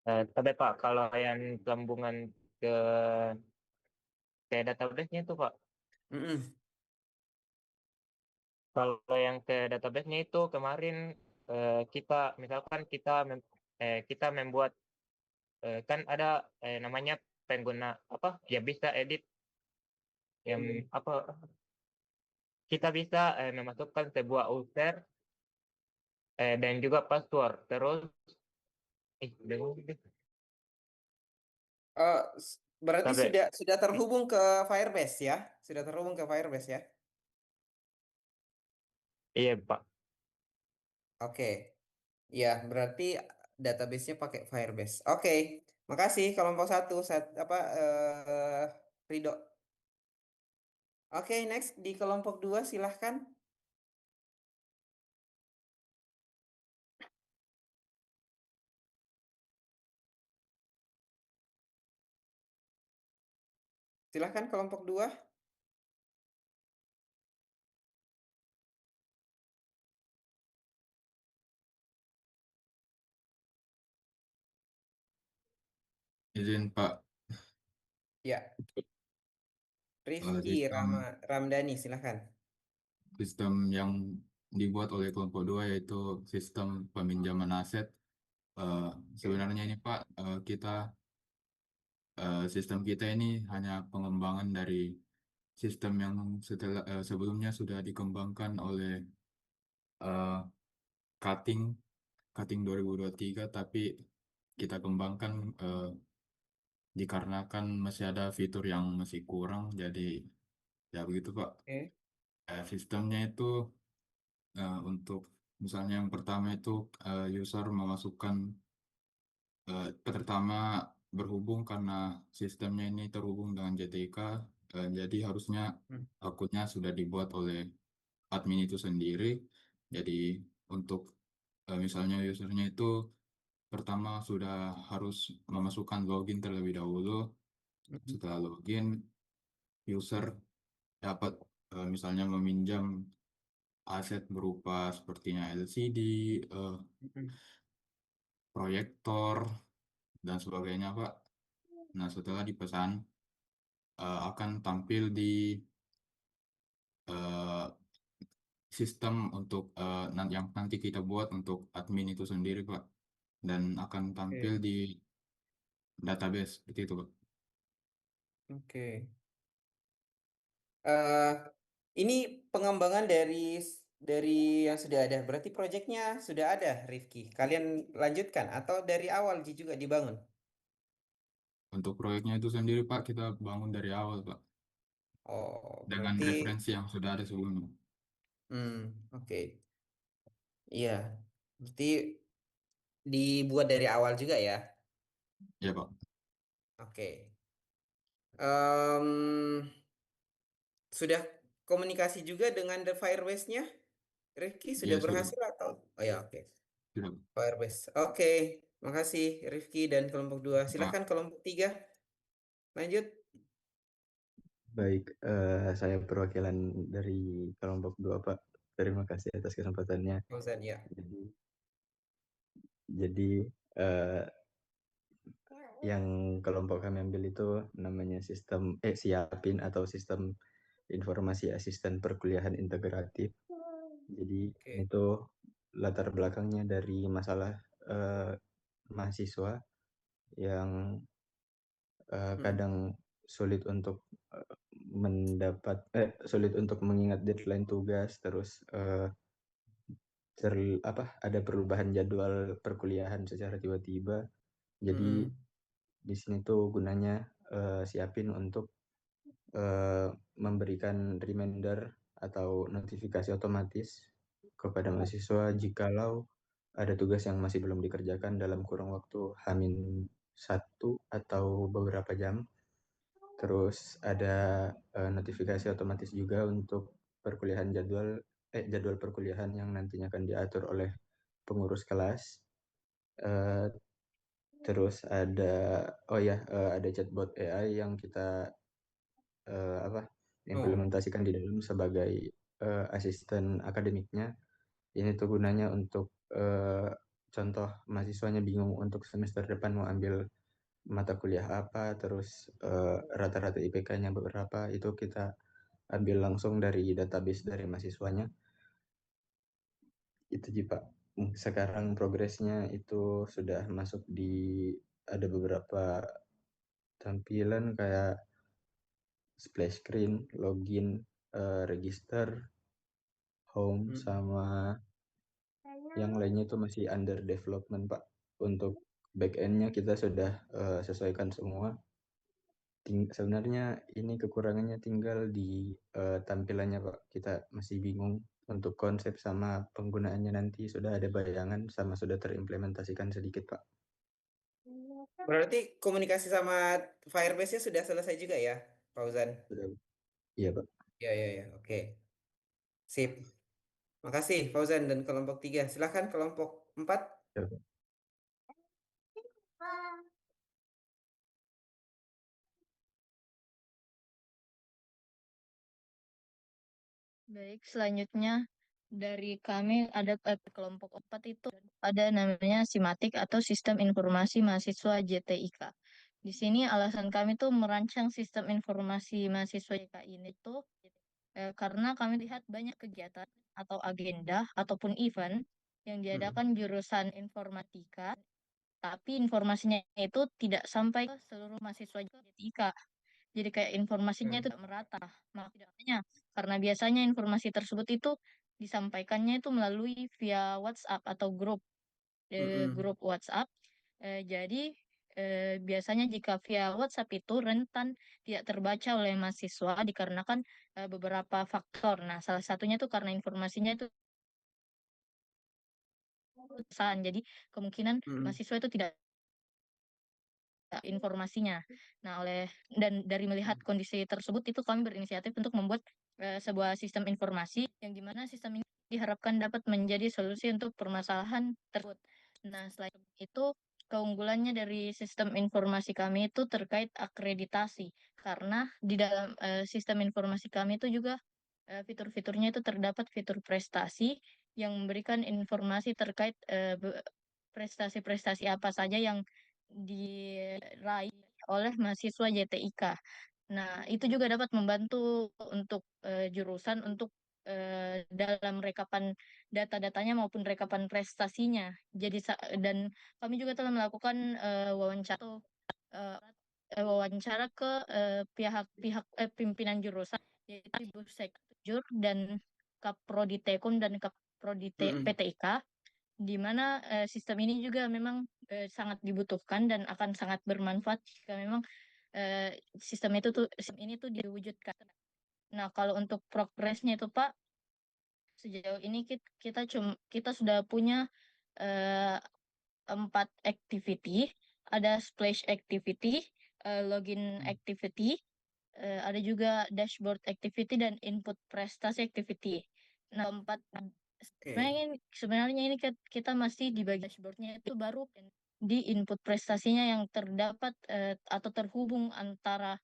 S2: Tapi Pak, kalau yang sambungan ke database-nya itu Pak,
S1: Mm-mm.
S2: kalau yang ke database-nya itu kemarin kita misalkan kita membuat kan ada namanya pengguna apa ya bisa edit yang apa kita bisa memasukkan sebuah user dan juga password terus bingung gitu.
S1: Eh, Berarti
S2: Sampai
S1: sudah terhubung ke Firebase ya? Sudah terhubung ke Firebase ya?
S2: iya Pak.
S1: Oke. Ya, berarti database-nya pakai Firebase. Oke. Makasih kelompok satu, Rido. Oke, next di kelompok dua silahkan. Silahkan kelompok dua.
S7: Izin Pak,
S1: Ya, Rifki
S7: sistem
S1: Ramdhani silahkan.
S7: sistem yang dibuat oleh kelompok dua yaitu sistem peminjaman aset. Eh, Sebenarnya ini Pak, sistem kita ini hanya pengembangan dari sistem yang sebelumnya sudah dikembangkan oleh eh, Cutting Cutting 2023, tapi kita kembangkan dikarenakan masih ada fitur yang masih kurang, jadi ya begitu Pak.
S1: Oke.
S7: Sistemnya itu untuk misalnya yang pertama itu user memasukkan pertama berhubung karena sistemnya ini terhubung dengan JTK, jadi harusnya
S1: Hmm.
S7: akunnya sudah dibuat oleh admin itu sendiri. Jadi untuk misalnya usernya itu pertama sudah harus memasukkan login terlebih dahulu.
S1: Mhm.
S7: Setelah login, user dapat misalnya meminjam aset berupa sepertinya LCD, eh,
S1: Mhm.
S7: proyektor, dan sebagainya, Pak. Nah, setelah dipesan, akan tampil di eh, sistem untuk yang nanti kita buat untuk admin itu sendiri, Pak. Dan akan tampil
S1: Oke.
S7: di database, seperti itu, Pak.
S1: Oke. eh ini pengembangan dari yang sudah ada. Berarti proyeknya sudah ada, Rifki. Kalian lanjutkan atau dari awal juga dibangun?
S7: Untuk proyeknya itu sendiri, Pak, kita bangun dari awal, Pak.
S1: Oh,
S7: Dengan
S1: berarti
S7: referensi yang sudah ada sebelumnya.
S1: oke. Iya. Berarti dibuat dari awal juga ya.
S7: Ya, Pak.
S1: Oke. Em, Sudah komunikasi juga dengan the Firebase-nya? Rifki sudah
S7: Ya, sudah,
S1: berhasil atau? Oh ya, oke.
S7: sudah,
S1: Firebase. Oke. Makasih Rifki dan kelompok dua.
S7: Pak.
S1: Silahkan kelompok tiga. Lanjut.
S8: Baik, saya perwakilan dari kelompok 2, Pak. Terima kasih atas kesempatannya.
S1: Fauzan ya.
S8: Jadi, eh, yang kelompok kami ambil itu namanya Siapin atau Sistem Informasi Asisten Perkuliahan Integratif. Jadi
S1: Oke.
S8: itu latar belakangnya dari masalah mahasiswa yang kadang sulit untuk sulit untuk mengingat deadline tugas, terus ada perubahan jadwal perkuliahan secara tiba-tiba. Jadi
S1: Mm-mm.
S8: di sini tuh gunanya Siapin untuk memberikan reminder atau notifikasi otomatis kepada mahasiswa jikalau ada tugas yang masih belum dikerjakan dalam kurun waktu H-1 atau beberapa jam. Terus ada notifikasi otomatis juga untuk jadwal perkuliahan yang nantinya akan diatur oleh pengurus kelas. Terus ada chatbot AI yang kita implementasikan di dalam sebagai asisten akademiknya. Ini tuh gunanya untuk contoh mahasiswanya bingung untuk semester depan mau ambil mata kuliah apa, terus rata-rata IPK-nya berapa, itu kita ambil langsung dari database dari mahasiswanya. Itu sih Pak. Sekarang progresnya itu sudah masuk ada beberapa tampilan kayak splash screen, login, register, home, sama yang lainnya itu masih under development Pak. Untuk back-end-nya kita sudah sesuaikan semua. Sebenarnya ini kekurangannya tinggal di tampilannya Pak. Kita masih bingung untuk konsep sama penggunaannya, nanti sudah ada bayangan sama sudah terimplementasikan sedikit Pak.
S1: Berarti komunikasi sama Firebase-nya sudah selesai juga ya, Fauzan?
S8: Sudah. Iya Pak.
S1: Ya, oke. Sip. Makasih Fauzan dan kelompok 3. Silahkan kelompok 4.
S8: Ya, Pak.
S3: Baik, selanjutnya dari kami ada kelompok 4 itu ada namanya SIMATIK atau Sistem Informasi Mahasiswa JTIK. Di sini alasan kami tuh merancang sistem informasi mahasiswa JTIK ini tuh karena kami lihat banyak kegiatan atau agenda ataupun event yang diadakan jurusan informatika, tapi informasinya itu tidak sampai ke seluruh mahasiswa JTIK. Jadi kayak informasinya itu tidak merata. Makanya karena biasanya informasi tersebut itu disampaikannya itu melalui via WhatsApp atau grup WhatsApp. Jadi biasanya jika via WhatsApp itu rentan tidak terbaca oleh mahasiswa dikarenakan beberapa faktor. Nah, salah satunya itu karena informasinya itu pesan. Jadi kemungkinan mahasiswa itu tidak informasinya. Nah, dan dari melihat kondisi tersebut itu kami berinisiatif untuk membuat sebuah sistem informasi yang dimana sistem ini diharapkan dapat menjadi solusi untuk permasalahan tersebut. Nah, selain itu keunggulannya dari sistem informasi kami itu terkait akreditasi karena di dalam sistem informasi kami itu juga fitur-fiturnya itu terdapat fitur prestasi yang memberikan informasi terkait prestasi-prestasi apa saja yang diraih oleh mahasiswa JTIK. Nah, itu juga dapat membantu untuk jurusan untuk dalam rekapan data-datanya maupun rekapan prestasinya. Jadi dan kami juga telah melakukan wawancara ke pihak pimpinan jurusan yaitu Ibu Sekjur dan Kaprodi Tekum dan Kaprodi PTIK, di mana sistem ini juga memang sangat dibutuhkan dan akan sangat bermanfaat jika memang sistem ini tuh diwujudkan. Nah, kalau untuk progresnya itu Pak, sejauh ini kita sudah punya 4 activity, ada splash activity, login activity, ada juga dashboard activity dan input prestasi activity. Nah, sebenarnya ini kita masih di bagian dashboardnya itu baru di input prestasinya yang terdapat atau terhubung antara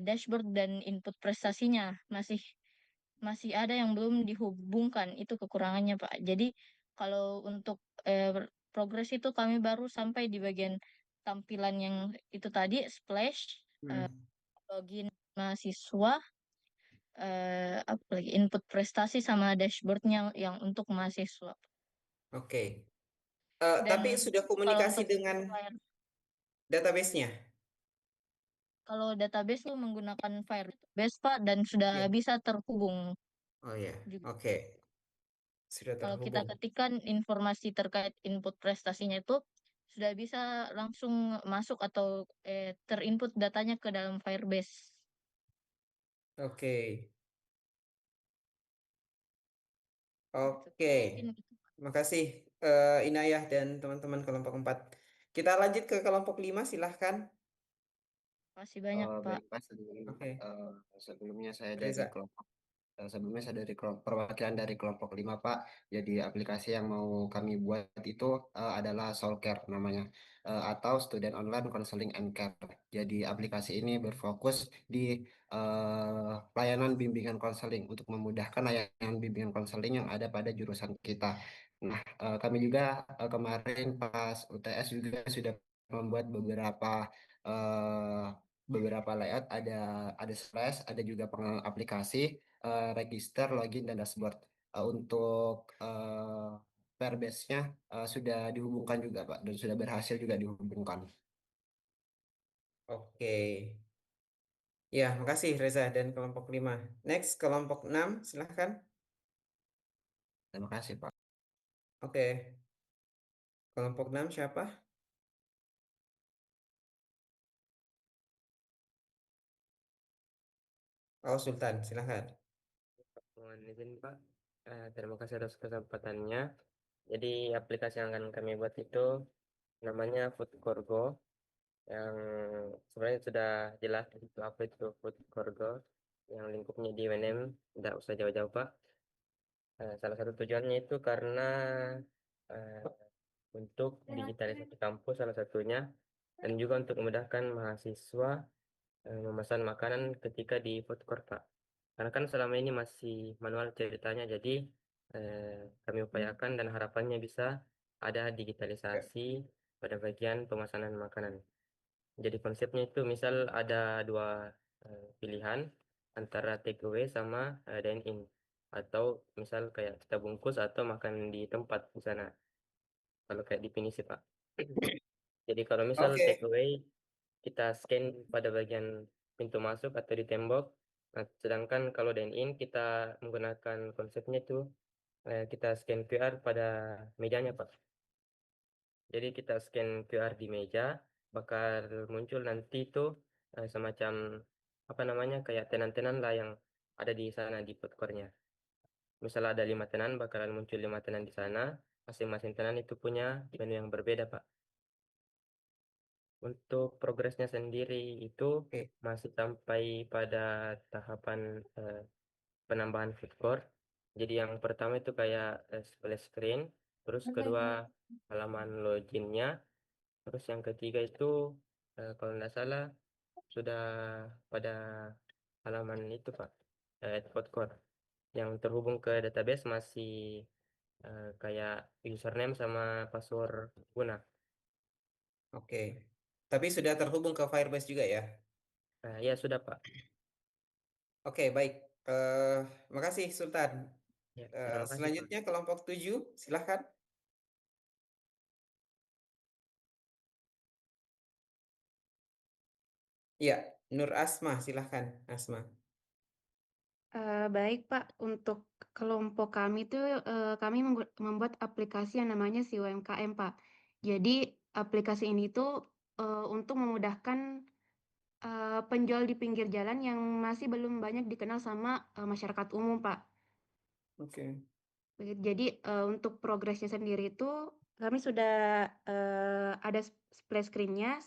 S3: dashboard dan input prestasinya masih ada yang belum dihubungkan, itu kekurangannya Pak. Jadi kalau untuk progres itu kami baru sampai di bagian tampilan yang itu tadi splash, login mahasiswa, apalagi input prestasi sama dashboardnya yang untuk mahasiswa.
S1: Oke.
S3: Dan
S1: Tapi sudah komunikasi dengan database-nya?
S3: Kalau database itu menggunakan Firebase Pak dan sudah bisa terhubung.
S1: Oh ya,
S3: juga.
S1: oke. Sudah
S3: Kalau kita
S1: terhubung.
S3: ketikkan informasi terkait input prestasinya itu sudah bisa langsung masuk atau terinput datanya ke dalam Firebase.
S1: Oke. Oke. Makasih Inayah dan teman-teman kelompok 4. Kita lanjut ke kelompok 5, silahkan.
S3: Terima kasih banyak Pak.
S9: Baik Pak, sebelumnya saya dari
S1: Reza.
S9: kelompok Sebelumnya saya dari perwakilan dari kelompok 5 Pak. Jadi aplikasi yang mau kami buat itu adalah Soulcare namanya, atau Student Online Counseling and Care. Jadi aplikasi ini berfokus di layanan bimbingan konseling untuk memudahkan layanan bimbingan konseling yang ada pada jurusan kita. Nah, kami juga kemarin pas UTS juga sudah membuat eh, beberapa layout, ada slash, ada juga aplikasi, register, login, dan dashboard. Untuk Firebase-nya sudah dihubungkan juga Pak, dan sudah berhasil juga dihubungkan.
S1: Oke. Ya, makasih Reza dan kelompok 5. Next, kelompok 6, silahkan.
S9: Terima kasih Pak.
S1: Oke. Kelompok 6 siapa? Oh, Sultan, silahkan.
S2: Mohon izin Pak. Terima kasih atas kesempatannya. Jadi aplikasi yang akan kami buat itu namanya Food Corgo, yang sebenarnya sudah jelas itu apa itu Food Corgo, yang lingkupnya di UNM, tidak usah jauh-jauh Pak. Salah satu tujuannya itu karena eh, untuk digitalisasi kampus salah satunya, dan juga untuk memudahkan mahasiswa memesan makanan ketika di food court Pak. Karena kan selama ini masih manual ceritanya, jadi kami upayakan dan harapannya bisa ada digitalisasi pada bagian pemesanan makanan. Jadi konsepnya itu misal ada dua pilihan antara take away sama dine in, atau misal kayak kita bungkus atau makan di tempat di sana. Kalau kayak definisi Pak. Jadi kalau misal
S1: Oke.
S2: take away kita scan pada bagian pintu masuk atau di tembok. Nah, sedangkan kalau dine in kita menggunakan konsepnya itu kita scan QR pada mejanya Pak. Jadi kita scan QR di meja, bakal muncul nanti itu semacam apa namanya kayak tenan-tenan lah yang ada di sana di food court-nya. Misal ada 5 tenan, bakalan muncul 5 tenan di sana. Masing-masing tenan itu punya menu yang berbeda Pak. Untuk progresnya sendiri itu
S1: Oke.
S2: masih sampai pada tahapan penambahan food court. Jadi yang pertama itu kayak splash screen, terus kedua halaman loginnya, terus yang ketiga itu kalau tidak salah sudah pada halaman itu Pak, food court. Yang terhubung ke database masih kayak username sama password guna.
S1: Oke. Tapi sudah terhubung ke Firebase juga ya?
S2: Ya sudah Pak.
S1: Oke, baik. Eh, Makasih Sultan.
S2: Ya, terima kasih Pak.
S1: Selanjutnya kelompok 7, silahkan. Ya, Nur Asma, silahkan Asma.
S10: Baik Pak, untuk kelompok kami itu kami membuat aplikasi yang namanya si UMKM Pak. Jadi aplikasi ini tuh untuk memudahkan penjual di pinggir jalan yang masih belum banyak dikenal sama masyarakat umum Pak.
S1: Oke.
S10: Jadi untuk progresnya sendiri itu kami sudah ada splash screen-nya,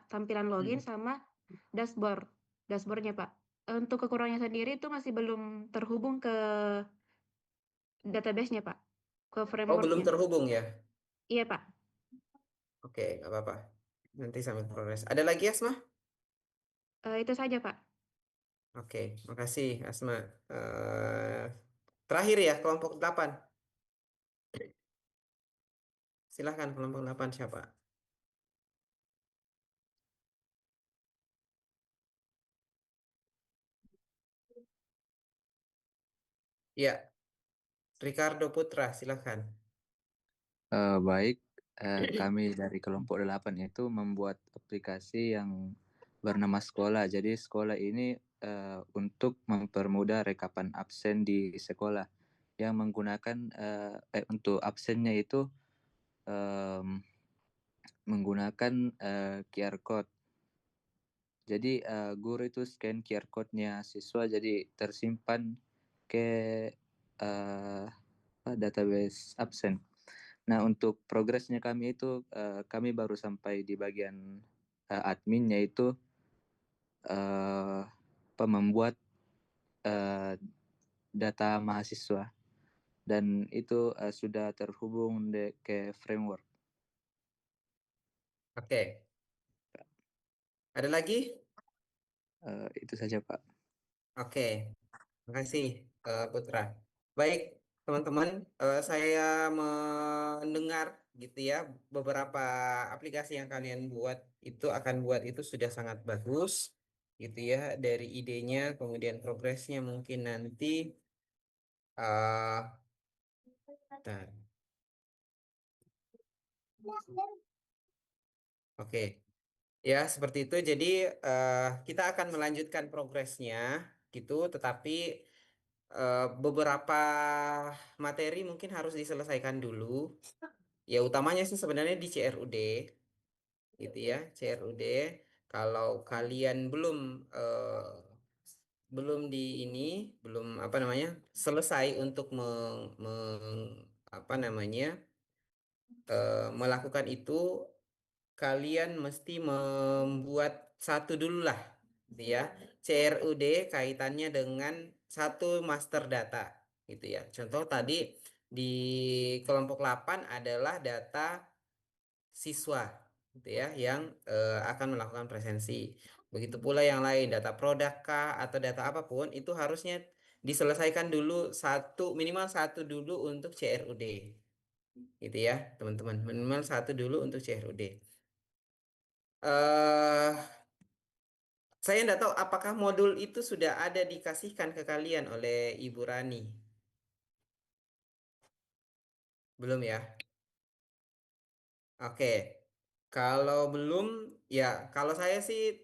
S10: tampilan login sama dashboardnya Pak. Untuk kekurangannya sendiri itu masih belum terhubung ke database-nya Pak, ke
S1: Oh, belum
S10: framework-nya.
S1: terhubung ya?
S10: Iya Pak.
S1: Oke, nggak apa-apa. Nanti sambil progres. Ada lagi Asma?
S10: Itu saja Pak.
S1: Oke, makasih Asma. Eh, Terakhir ya, kelompok 8. Silahkan kelompok 8 siapa? Ya, Ricardo Putra, silahkan.
S11: Baik, kami dari kelompok 8 itu membuat aplikasi yang bernama Sekolah. Jadi Sekolah ini untuk mempermudah rekapan absen di sekolah, yang menggunakan untuk absennya itu menggunakan QR code. Jadi guru itu scan QR code-nya siswa, jadi tersimpan ke database absen. Nah, untuk progresnya kami itu kami baru sampai di bagian admin, yaitu membuat data mahasiswa dan itu sudah terhubung ke framework.
S1: Oke. Ada lagi?
S11: Itu saja Pak.
S1: Oke. Terima kasih, Putra. Baik, teman-teman, saya mendengar gitu ya beberapa aplikasi yang kalian buat itu sudah sangat bagus gitu ya dari idenya, kemudian progresnya mungkin nanti eh bentar. Oke. Ya, seperti itu. Jadi kita akan melanjutkan progresnya gitu, tetapi beberapa materi mungkin harus diselesaikan dulu. Ya, utamanya sih sebenarnya di CRUD gitu ya, CRUD. Kalau kalian belum di ini, belum apa namanya, selesai untuk apa namanya, melakukan itu, kalian mesti membuat satu dulu lah, gitu ya. CRUD kaitannya dengan satu master data, gitu ya. Contoh tadi di kelompok 8 adalah data siswa, gitu ya, yang akan melakukan presensi. Begitu pula yang lain, data produk kah atau data apapun itu harusnya diselesaikan dulu minimal satu dulu untuk CRUD, gitu ya, teman-teman. Minimal satu dulu untuk CRUD. eh saya tidak tahu apakah modul itu sudah ada dikasihkan ke kalian oleh Ibu Rani. Belum ya? Oke. Kalau belum, ya kalau saya sih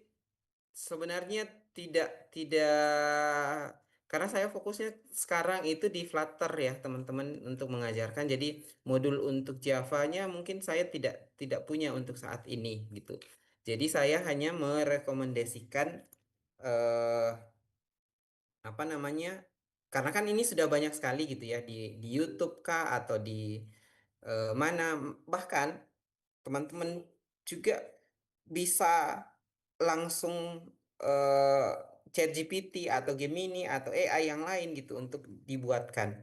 S1: sebenarnya tidak tidak karena saya fokusnya sekarang itu di Flutter ya, teman-teman, untuk mengajarkan. Jadi modul untuk Java-nya mungkin saya tidak punya untuk saat ini gitu. Jadi saya hanya merekomendasikan eh apa namanya, karena kan ini sudah banyak sekali gitu ya di YouTube kah atau di mana, bahkan teman-teman juga bisa langsung eh ChatGPT atau Gemini atau AI yang lain gitu untuk dibuatkan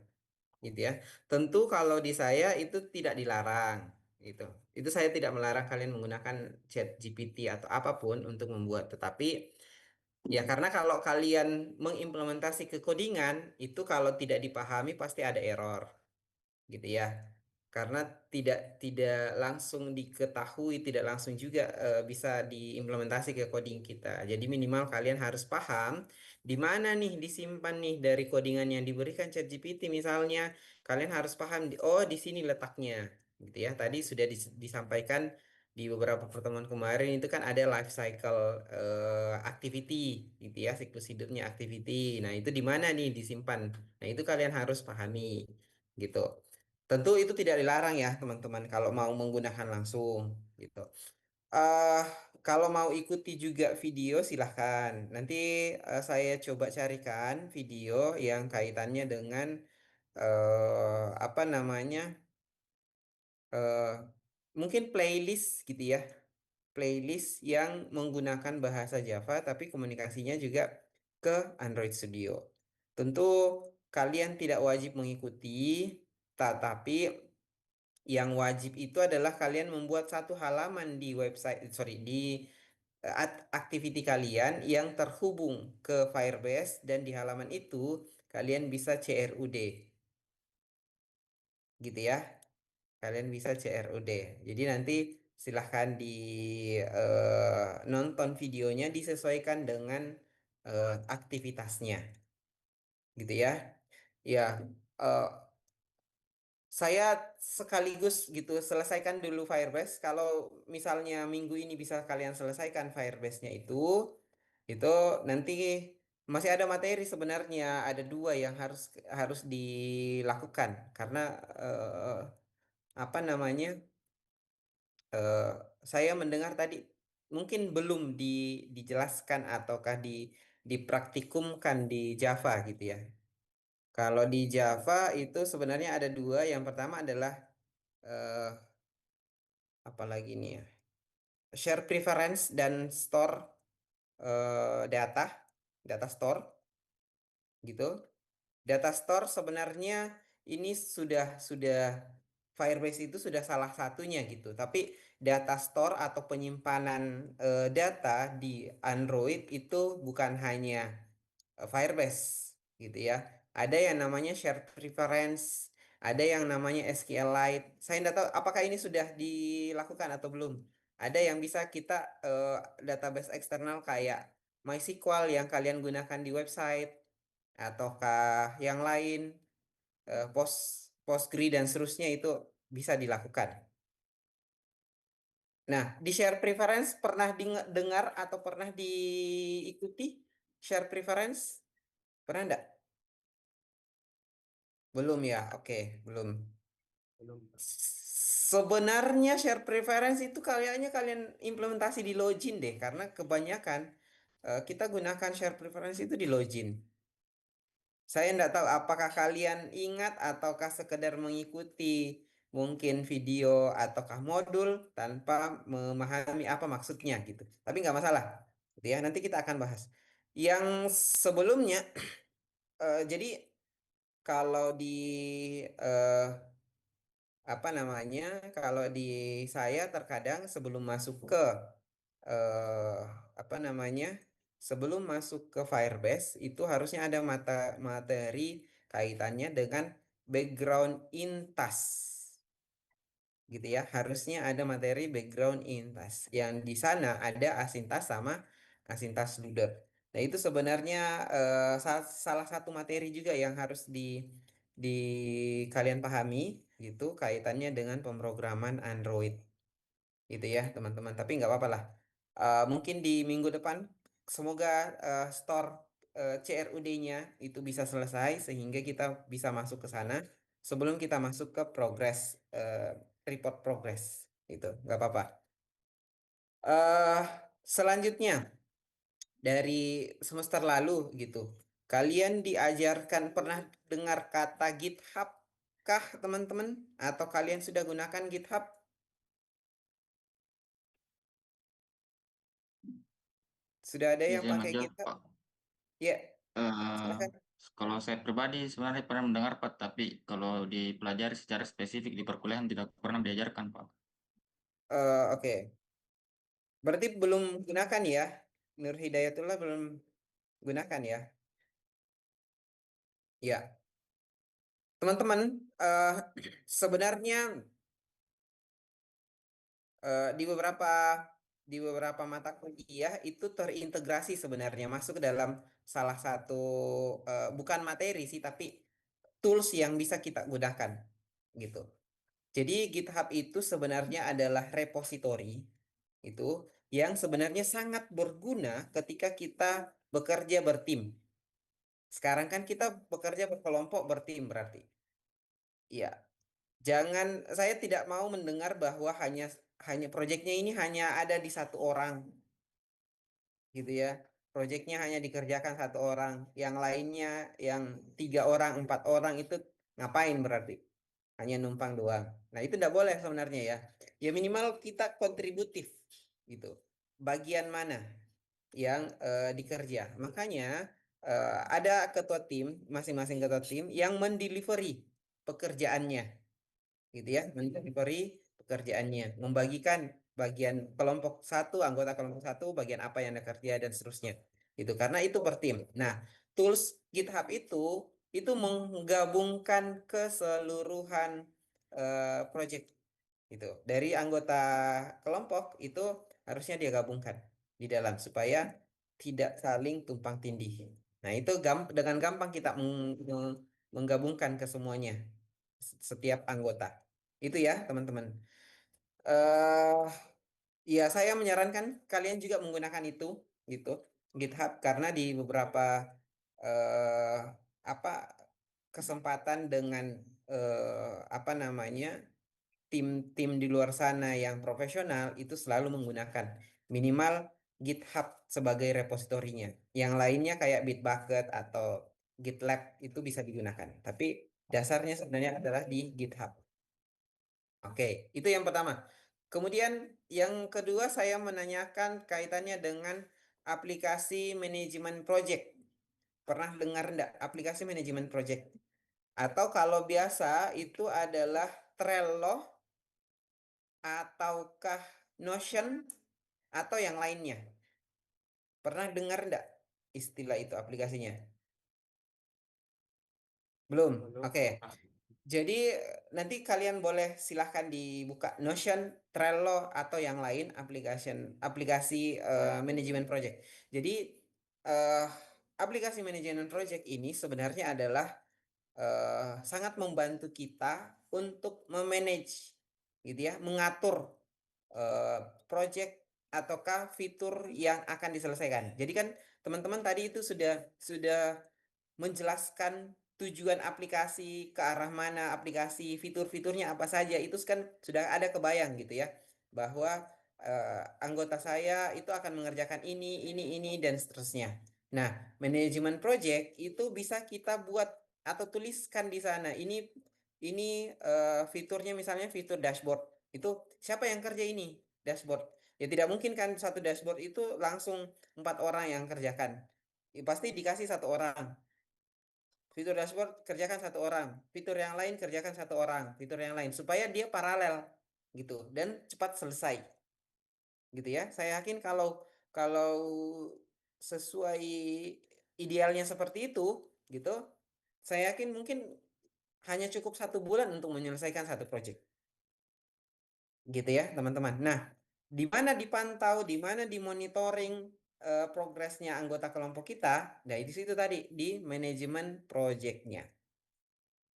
S1: gitu ya. Tentu kalau di saya itu tidak dilarang gitu. Itu saya tidak melarang kalian menggunakan ChatGPT atau apapun untuk membuat, tetapi ya, karena kalau kalian mengimplementasi ke codingan, itu kalau tidak dipahami pasti ada error, gitu ya. Karena tidak langsung diketahui, tidak langsung juga bisa diimplementasi ke coding kita. Jadi minimal kalian harus paham di mana nih disimpan nih dari codingan yang diberikan ChatGPT misalnya. Kalian harus paham oh di sini letaknya, gitu ya. Tadi sudah disampaikan di beberapa pertemuan kemarin itu kan ada life cycle activity, gitu ya, siklus hidupnya activity. Nah, itu di mana nih disimpan. Nah, itu kalian harus pahami gitu. Tentu itu tidak dilarang ya, teman-teman, kalau mau menggunakan langsung gitu. eh Kalau mau ikuti juga video silahkan. Nanti saya coba carikan video yang kaitannya dengan apa namanya, eh mungkin playlist gitu ya, playlist yang menggunakan bahasa Java tapi komunikasinya juga ke Android Studio. Tentu kalian tidak wajib mengikuti, tetapi yang wajib itu adalah kalian membuat satu halaman di website, sorry, di activity kalian yang terhubung ke Firebase, dan di halaman itu kalian bisa CRUD, gitu ya. Kalian bisa CRUD. Jadi nanti silahkan di nonton videonya disesuaikan dengan aktivitasnya, gitu ya. Ya, eh, saya sekaligus gitu selesaikan dulu Firebase. Kalau misalnya minggu ini bisa kalian selesaikan Firebase-nya itu nanti masih ada materi sebenarnya, ada dua yang harus harus dilakukan karena eh, apa namanya, eh, saya mendengar tadi mungkin belum dijelaskan ataukah dipraktikumkan di Java gitu ya. Kalau di Java itu sebenarnya ada dua. Yang pertama adalah eh, apalagi nih ya, share preference dan store data store gitu. Data store sebenarnya ini sudah Firebase itu sudah salah satunya gitu. Tapi data store atau penyimpanan data di Android itu bukan hanya Firebase gitu ya. Ada yang namanya share preference, ada yang namanya SQLite. Saya tidak tahu apakah ini sudah dilakukan atau belum. Ada yang bisa kita database eksternal kayak MySQL yang kalian gunakan di website ataukah yang lain Postgre dan seterusnya itu bisa dilakukan. Nah, di share preference pernah dengar atau pernah diikuti share preference? Pernah enggak? Belum ya? Oke, belum.
S2: Belum, Pak.
S1: Sebenarnya share preference itu kayaknya kalian implementasi di login deh, karena kebanyakan kita gunakan share preference itu di login. Saya tidak tahu apakah kalian ingat ataukah sekedar mengikuti mungkin video ataukah modul tanpa memahami apa maksudnya gitu. Tapi nggak masalah, gitu ya. Nanti kita akan bahas. Yang sebelumnya, jadi kalau di eh, apa namanya? Kalau di saya terkadang sebelum masuk ke eh, apa namanya? Sebelum masuk ke Firebase itu harusnya ada materi kaitannya dengan background intas. Gitu ya. Harusnya ada materi background intas. Yang di sana ada asintas sama asintas loader. Nah, itu sebenarnya salah satu materi juga yang harus di kalian pahami gitu kaitannya dengan pemrograman Android gitu ya teman-teman. Tapi nggak apa-apa lah. Mungkin di minggu depan semoga store CRUD-nya itu bisa selesai sehingga kita bisa masuk ke sana sebelum kita masuk ke progress report progress itu nggak apa-apa. eh Selanjutnya dari semester lalu gitu, kalian diajarkan pernah dengar kata GitHub kah teman-teman? Atau kalian sudah gunakan GitHub? Sudah ada
S5: Bisa
S1: yang
S5: saya
S1: pakai
S5: menjawab,
S1: GitHub?
S5: Pak.
S1: Ya,
S5: Eh,
S1: silakan.
S5: Kalau saya pribadi sebenarnya pernah mendengar, Pak, tapi kalau dipelajari secara spesifik di perkuliahan tidak pernah diajarkan, Pak.
S1: Oke. Berarti belum gunakan ya? Nur Hidayatullah belum gunakan ya? Ya. Teman-teman, sebenarnya di beberapa mata kuliah itu terintegrasi sebenarnya masuk ke dalam salah satu bukan materi sih tapi tools yang bisa kita gunakan gitu. Jadi GitHub itu sebenarnya adalah repository itu yang sebenarnya sangat berguna ketika kita bekerja bertim. Sekarang kan kita bekerja berkelompok bertim berarti. Iya, jangan saya tidak mau mendengar bahwa hanya hanya proyeknya ini hanya ada di satu orang gitu ya. Proyeknya hanya dikerjakan satu orang, yang lainnya yang 3 orang, 4 orang itu ngapain berarti? Hanya numpang doang. Nah, itu tidak boleh sebenarnya ya. Ya minimal kita kontributif gitu. Bagian mana yang dikerja. Makanya ada ketua tim, masing-masing ketua tim yang mendelivery pekerjaannya gitu ya, mendelivery pekerjaannya, membagikan bagian kelompok satu, anggota kelompok satu, bagian apa yang dikerja dan seterusnya. Itu karena itu per tim. Nah, tools GitHub itu menggabungkan keseluruhan project itu. Dari anggota kelompok itu harusnya dia gabungkan di dalam supaya tidak saling tumpang tindih. Nah, itu dengan gampang kita menggabungkan ke semuanya setiap anggota. Itu ya, teman-teman. eh Ya, saya menyarankan kalian juga menggunakan itu gitu, GitHub karena di beberapa eh apa kesempatan dengan apa namanya tim-tim di luar sana yang profesional itu selalu menggunakan minimal GitHub sebagai repositorinya. Yang lainnya kayak Bitbucket atau GitLab itu bisa digunakan. Tapi dasarnya sebenarnya adalah di GitHub. Oke, itu yang pertama. Kemudian yang kedua saya menanyakan kaitannya dengan aplikasi manajemen project. Pernah dengar enggak aplikasi manajemen project? Atau kalau biasa itu adalah Trello ataukah Notion atau yang lainnya? Pernah dengar enggak istilah itu aplikasinya? Belum. Oke. Jadi nanti kalian boleh silahkan dibuka Notion, Trello atau yang lain aplikasi manajemen project. Jadi eh, aplikasi manajemen project ini sebenarnya adalah sangat membantu kita untuk memanage gitu ya, mengatur project ataukah fitur yang akan diselesaikan. Jadi kan teman-teman tadi itu sudah menjelaskan tujuan aplikasi, ke arah mana aplikasi, fitur-fiturnya apa saja, itu kan sudah ada kebayang gitu ya, bahwa anggota saya itu akan mengerjakan ini, dan seterusnya. Nah, manajemen project itu bisa kita buat atau tuliskan di sana. Ini fiturnya misalnya fitur dashboard. Itu siapa yang kerja ini? Dashboard. Ya tidak mungkin kan satu dashboard itu langsung 4 orang yang kerjakan. Ya, pasti dikasih 1 orang. Fitur dashboard kerjakan 1 orang, fitur yang lain kerjakan 1 orang, fitur yang lain supaya dia paralel gitu dan cepat selesai gitu ya. Saya yakin kalau sesuai idealnya seperti itu gitu, saya yakin mungkin hanya cukup 1 bulan untuk menyelesaikan satu project gitu ya teman-teman. Nah, di mana dipantau, di mana dimonitoring progresnya anggota kelompok kita, nah di situ tadi di manajemen projectnya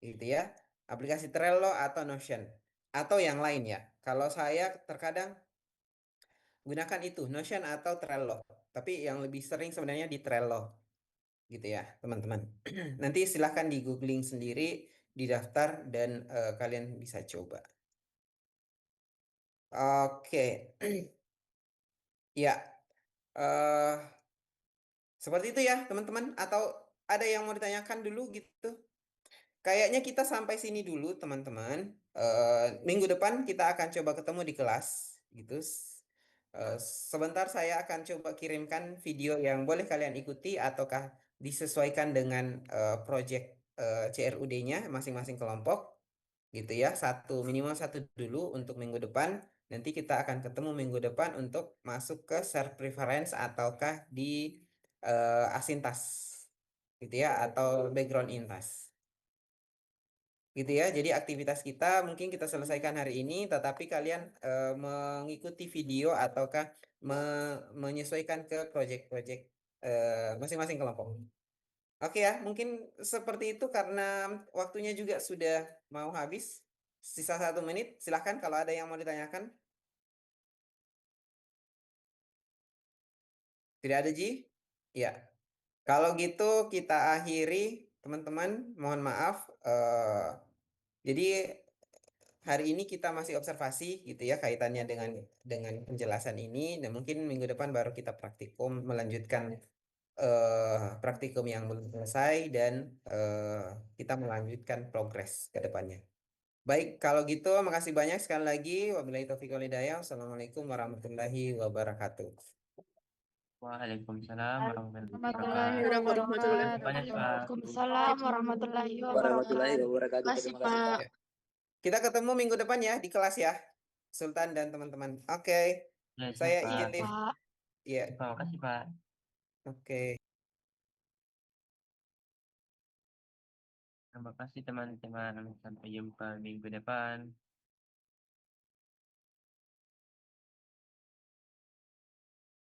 S1: gitu ya, aplikasi Trello atau Notion atau yang lain ya. Kalau saya terkadang gunakan itu Notion atau Trello, tapi yang lebih sering sebenarnya di Trello gitu ya teman-teman. Nanti silahkan di googling sendiri, didaftar dan kalian bisa coba. Oke. Ya, seperti itu ya teman-teman. Atau ada yang mau ditanyakan dulu gitu? Kayaknya kita sampai sini dulu teman-teman. Minggu depan kita akan coba ketemu di kelas gitu. Sebentar saya akan coba kirimkan video yang boleh kalian ikuti ataukah disesuaikan dengan project CRUD-nya masing-masing kelompok gitu ya. Minimal satu dulu untuk minggu depan. Nanti kita akan ketemu minggu depan untuk masuk ke share preference ataukah di asintas gitu ya, atau background intas gitu ya. Jadi aktivitas kita mungkin kita selesaikan hari ini, tetapi kalian mengikuti video ataukah menyesuaikan ke project-project masing-masing kelompok. Oke ya, mungkin seperti itu karena waktunya juga sudah mau habis. Sisa 1 menit, silahkan kalau ada yang mau ditanyakan. Tidak ada, Ji? Ya. Kalau gitu kita akhiri, teman-teman. Mohon maaf. Jadi hari ini kita masih observasi gitu ya kaitannya dengan penjelasan ini, dan mungkin minggu depan baru kita praktikum melanjutkan praktikum yang belum selesai dan kita melanjutkan progres ke depannya. Baik, kalau gitu makasih banyak sekali lagi. Wabillahi taufiq wal hidayah. Wassalamualaikum warahmatullahi wabarakatuh.
S2: Waalaikumsalam
S10: Warahmatullahi
S2: warahmatullahi wabarakatuh.
S10: wabarakatuh.
S2: Banyak, Pak.
S10: Waalaikumsalam warahmatullahi
S11: Warahmatullahi
S10: wabarakatuh.
S11: wabarakatuh.
S4: Makasih,
S11: Terima kasih, Pak.
S4: Pak.
S1: Kita ketemu minggu depan ya di kelas ya, Sultan dan teman-teman. Oke,
S2: Ya,
S1: saya
S2: siap,
S1: izin
S2: Pak.
S1: nih.
S10: Pak.
S1: Ya,
S2: Terima kasih, Pak.
S1: oke.
S2: Terima kasih teman-teman. Sampai jumpa minggu depan.